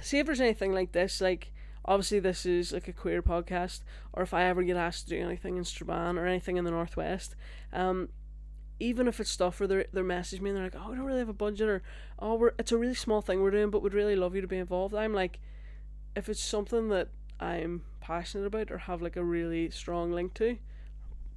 see if there's anything like this, like obviously this is like a queer podcast, or if I ever get asked to do anything in Strabane or anything in the Northwest, even if it's stuff where they message me and they're like, oh, we don't really have a budget, or it's a really small thing we're doing, but we'd really love you to be involved. I'm like, if it's something that I'm passionate about or have like a really strong link to,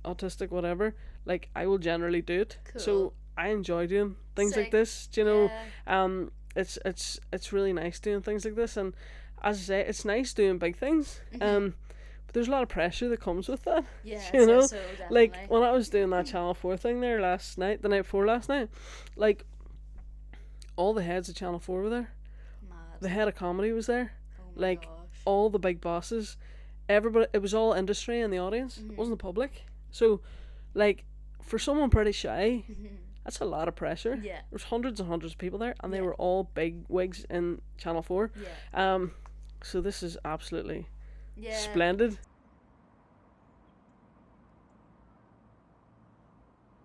autistic, whatever, like I will generally do it. Cool. So I enjoy doing things like this, do you know? It's really nice doing things like this, and as I say, it's nice doing big things. But there's a lot of pressure that comes with that. Yeah, you know, so like when I was doing that Channel 4 thing there the night before last night, like all the heads of Channel 4 were there. Mad. The head of comedy was there. Oh my gosh. All the big bosses, everybody. It was all industry in the audience. It wasn't the public. So, like, for someone pretty shy, that's a lot of pressure. Yeah. There's hundreds and hundreds of people there, and they Yeah. were all big wigs in Channel 4. Yeah. So this is absolutely Yeah. splendid.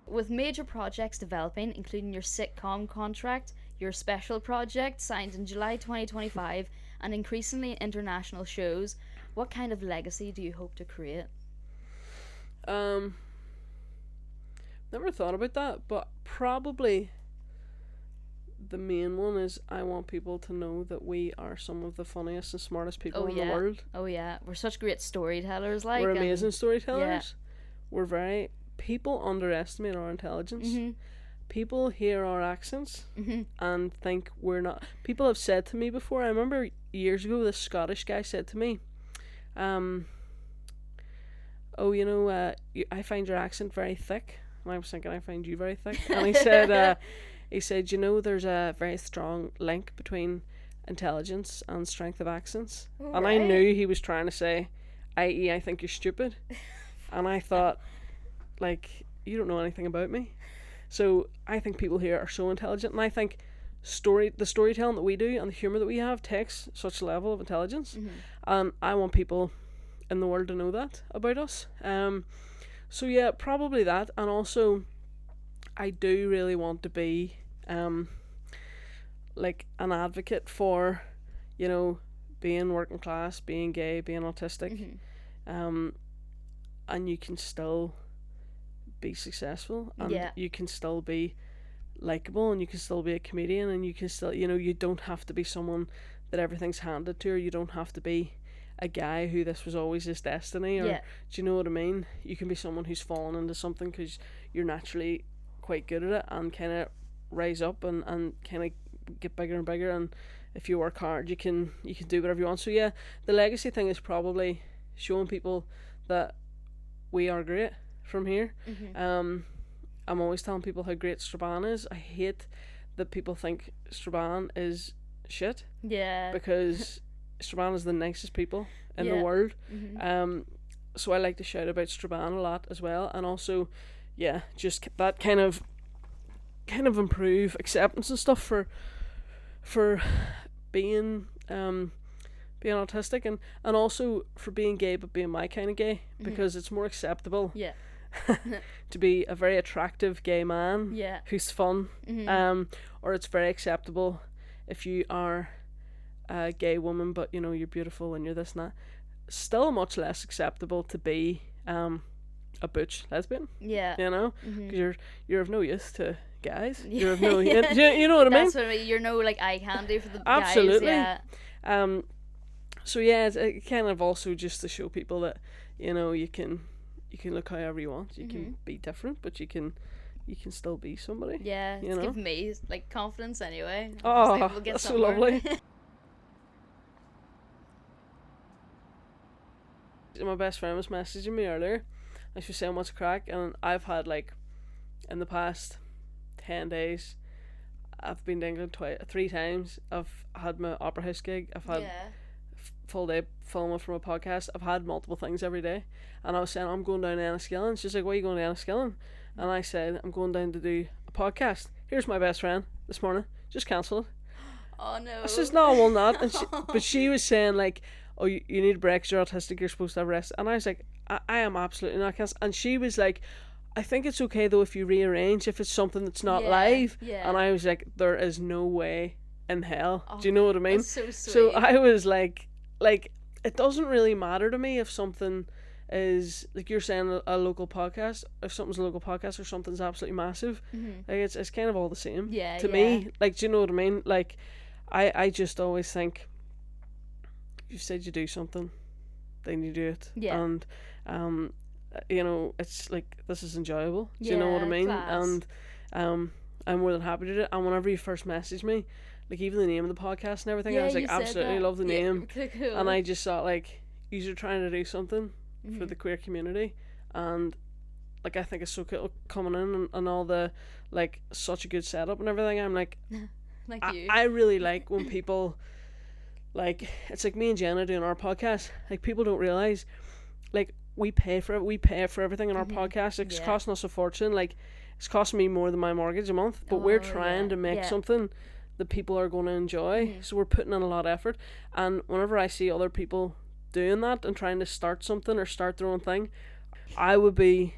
With major projects developing, including your sitcom contract, your special project signed in July 2025, and increasingly international shows, what kind of legacy do you hope to create? Never thought about that, but probably the main one is I want people to know that we are some of the funniest and smartest people in the world. Oh yeah, we're such great storytellers. Like, We're amazing storytellers. Yeah. We're very... People underestimate our intelligence. People hear our accents and think we're not... People have said to me before, I remember years ago, this Scottish guy said to me, I find your accent very thick. And I was thinking, I find you very thick. And he said, there's a very strong link between intelligence and strength of accents. Right. And I knew he was trying to say, i.e. I think you're stupid. And I thought, like, you don't know anything about me. So I think people here are so intelligent, and I think the storytelling that we do and the humour that we have takes such a level of intelligence, and I want people in the world to know that about us. So yeah, probably that. And also I do really want to be like an advocate for, you know, being working class, being gay, being autistic, and you can still be successful, and you can still be likable, and you can still be a comedian, and you can still, you know, you don't have to be someone that everything's handed to, or you don't have to be a guy who this was always his destiny, or do you know what I mean? You can be someone who's fallen into something because you're naturally quite good at it, and kind of rise up and kind of get bigger and bigger, and if you work hard you can do whatever you want. So yeah, the legacy thing is probably showing people that we are great from here. I'm always telling people how great Strabane is. I hate that people think Strabane is shit, because Strabane is the nicest people in the world. So I like to shout about Strabane a lot as well, and also just that kind of improve acceptance and stuff for being autistic, and also for being gay but being my kind of gay, because it's more acceptable to be a very attractive gay man who's fun, or it's very acceptable if you are a gay woman but you know you're beautiful and you're this and that. Still much less acceptable to be a butch lesbian, you know, because you're of no use to guys. You're of no you know what I mean? That's what I mean. You're no like eye candy for the absolutely guys. So yeah, it's kind of also just to show people that, you know, you can look however you want, you can be different, but you can still be somebody. It's giving me like confidence anyway. Oh, like, we'll get that's somewhere. so lovely. My best friend was messaging me earlier, and she was saying what's crack, and I've had, like, in the past 10 days I've been to England 3 times. I've had my opera house gig, I've had full day filming from a podcast, I've had multiple things every day. And I was saying I'm going down to Enniskillen. She's like, why are you going to Enniskillen? And I said I'm going down to do a podcast. Here's my best friend this morning, just cancel it. Oh no. I says no, I will not. And but she was saying like, oh, you need a break, you're autistic, you're supposed to have rest. And I was like, I am absolutely not cancelling. And she was like, I think it's okay though if you rearrange, if it's something that's not live. And I was like, there is no way in hell. Do you know what I mean? That's so sweet. So I was like it doesn't really matter to me if something is, like you're saying, a local podcast, if something's a local podcast or something's absolutely massive, like it's kind of all the same to me. Like, do you know what I mean? Like I just always think if you said you do something, then you do it. And you know, it's like, this is enjoyable. Do you know what I mean? Class. And I'm more than happy to do it. And whenever you first messaged me, like even the name of the podcast and everything, I was like, absolutely love the name. Cool. And I just thought, like, you're trying to do something for the queer community, and like I think it's so cool coming in and all the, like, such a good setup and everything. I'm like, like I really like when people, like, it's like me and Jenna doing our podcast, like people don't realise, like, we pay for it. We pay for everything in our podcast. It's Yeah. costing us a fortune. Like, it's costing me more than my mortgage a month. But we're trying to make something that people are going to enjoy. So we're putting in a lot of effort. And whenever I see other people doing that and trying to start something or start their own thing, I would be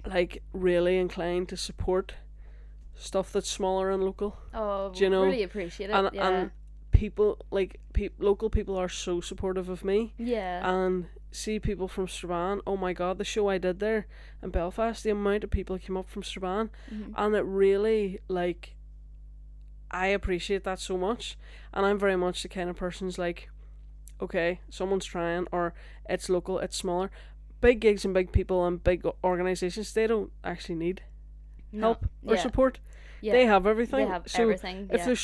like really inclined to support stuff that's smaller and local. Oh, do you know? Really appreciate it. And people like local people are so supportive of me. Yeah. And see people from Strabane. Oh my god, the show I did there in Belfast, the amount of people came up from Strabane, and it really, like, I appreciate that so much. And I'm very much the kind of person's like, okay, someone's trying, or it's local, it's smaller. Big gigs and big people and big organisations, they don't actually need help or support. Yeah. They have everything. They have so everything. if there's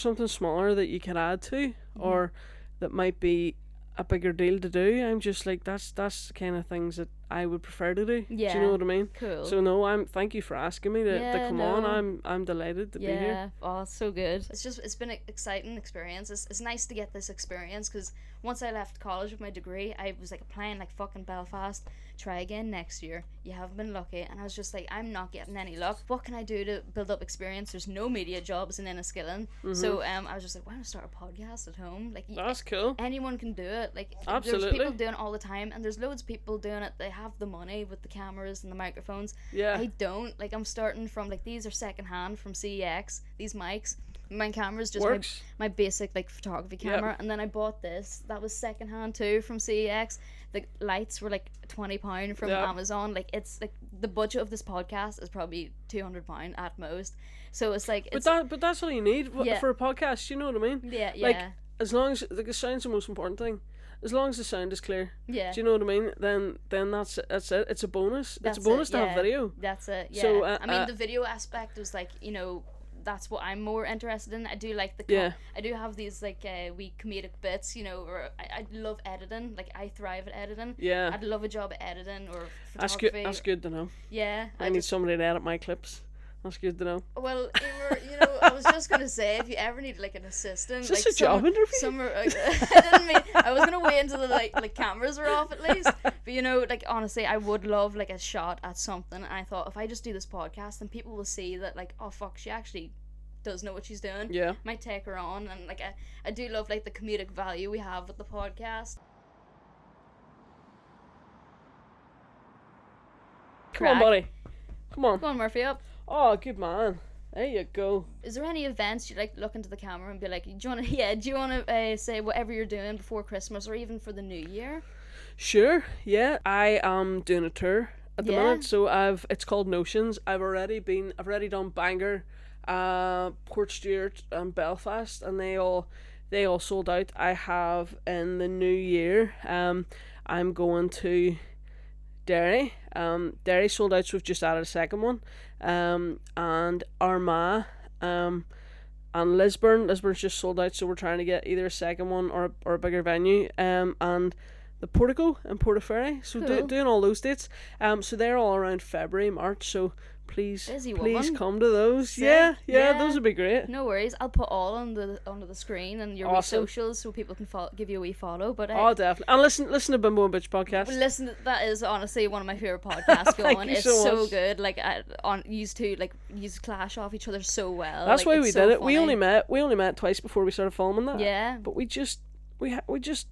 something smaller that you can add to, or that might be a bigger deal to do, I'm just like, that's the kind of things that I would prefer to do. Yeah. Do you know what I mean? Cool. So no, thank you for asking me to come on. I'm delighted to be here. Yeah. Oh, it's so good. It's been an exciting experience. It's nice to get this experience, because once I left college with my degree, I was like applying like fucking Belfast. Try again next year. You haven't been lucky. And I was just like, I'm not getting any luck. What can I do to build up experience? There's no media jobs in Enniskillen. So I was just like, why don't I start a podcast at home? Like, that's cool. Anyone can do it. Like, absolutely. There's people doing it all the time, and there's loads of people doing it. They have the money with the cameras and the microphones. Yeah. I don't. Like, I'm starting from, like, these are secondhand from CEX. These mics. My camera's just my basic like photography camera, and then I bought this that was secondhand too from CEX. The lights were like £20 from Amazon. Like, it's like the budget of this podcast is probably £200 at most. So it's like but that's all you need for a podcast. You know what I mean? Yeah. Like, as long as the sound's the most important thing. As long as the sound is clear. Yeah. Do you know what I mean? Then that's it. It's a bonus. It's a bonus to have video. That's it. Yeah. So I mean, the video aspect was like, you know, that's what I'm more interested in. I do like I do have these like wee comedic bits, you know, or I love editing. Like, I thrive at editing. Yeah. I'd love a job at editing or photography. That's good to know. Yeah. I need somebody to edit my clips. That's good to know. Well, you know, I was just gonna say, if you ever need like an assistant, is this a job interview? I didn't mean. I was gonna wait until the like cameras were off at least. But you know, like, honestly, I would love like a shot at something. And I thought, if I just do this podcast, then people will see that, like, oh fuck, she actually does know what she's doing. Yeah. Might take her on, and like I do love like the comedic value we have with the podcast. Come on, buddy. Come on. Come on, Murphy, up. Oh, good man. There you go. Is there any events you'd like to look into the camera and be like, do you want to say whatever you're doing before Christmas or even for the new year? Sure. Yeah. I am doing a tour at the minute, so it's called Notions. I've already done Bangor, Port Stewart, and Belfast, and they all sold out. I have in the new year. I'm going to Derry. Derry sold out, so we've just added a second one. And Armagh, and Lisburn's just sold out, so we're trying to get either a second one or a bigger venue. And the Portico and Portaferry, so cool. Doing all those dates. So they're all around February, March, so please come to those. Sick. Yeah, those would be great. No worries, I'll put all on the screen and your wee socials so people can give you a wee follow. But definitely. And listen to Bimbo and Bitch podcast. Listen, that is honestly one of my favorite podcasts going. It's so good. Like, used to clash off each other so well. That's like, why we did it. We only met twice before we started filming that. Yeah. But we just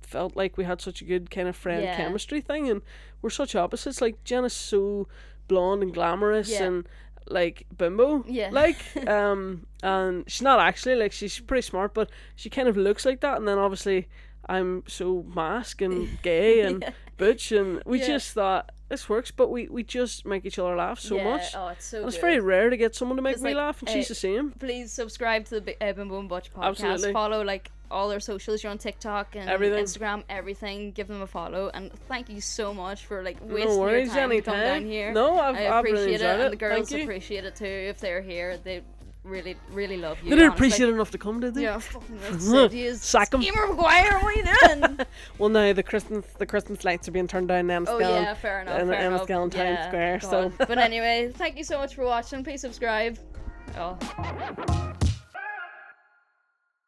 felt like we had such a good kind of friend chemistry thing, and we're such opposites. Like, Jenna's so blonde and glamorous and like Bimbo, like and she's not actually, like, she's pretty smart, but she kind of looks like that. And then obviously I'm so mask and gay and butch, and we just thought this works, but we just make each other laugh so much. Oh, it's so it's good. very rare to get someone to make me laugh, and she's the same. Please subscribe to the Bimbo and Butch podcast. Absolutely. Follow like all their socials. You're on TikTok and everything. Instagram, everything. Give them a follow, and thank you so much for like wasting no worries, your time to come anytime. down here. No, I appreciate really it, enjoyed and the girls Thank you. appreciate it too. If they're here, they really, really love you. They didn't appreciate it enough to come, did they? Yeah, fucking sack them. Emer Maguire, what are you doing? Well, now the Christmas lights are being turned down in Enniskillen. Oh yeah, fair enough. Enniskillen Town Square. God. So, but anyway, thank you so much for watching. Please subscribe. Oh.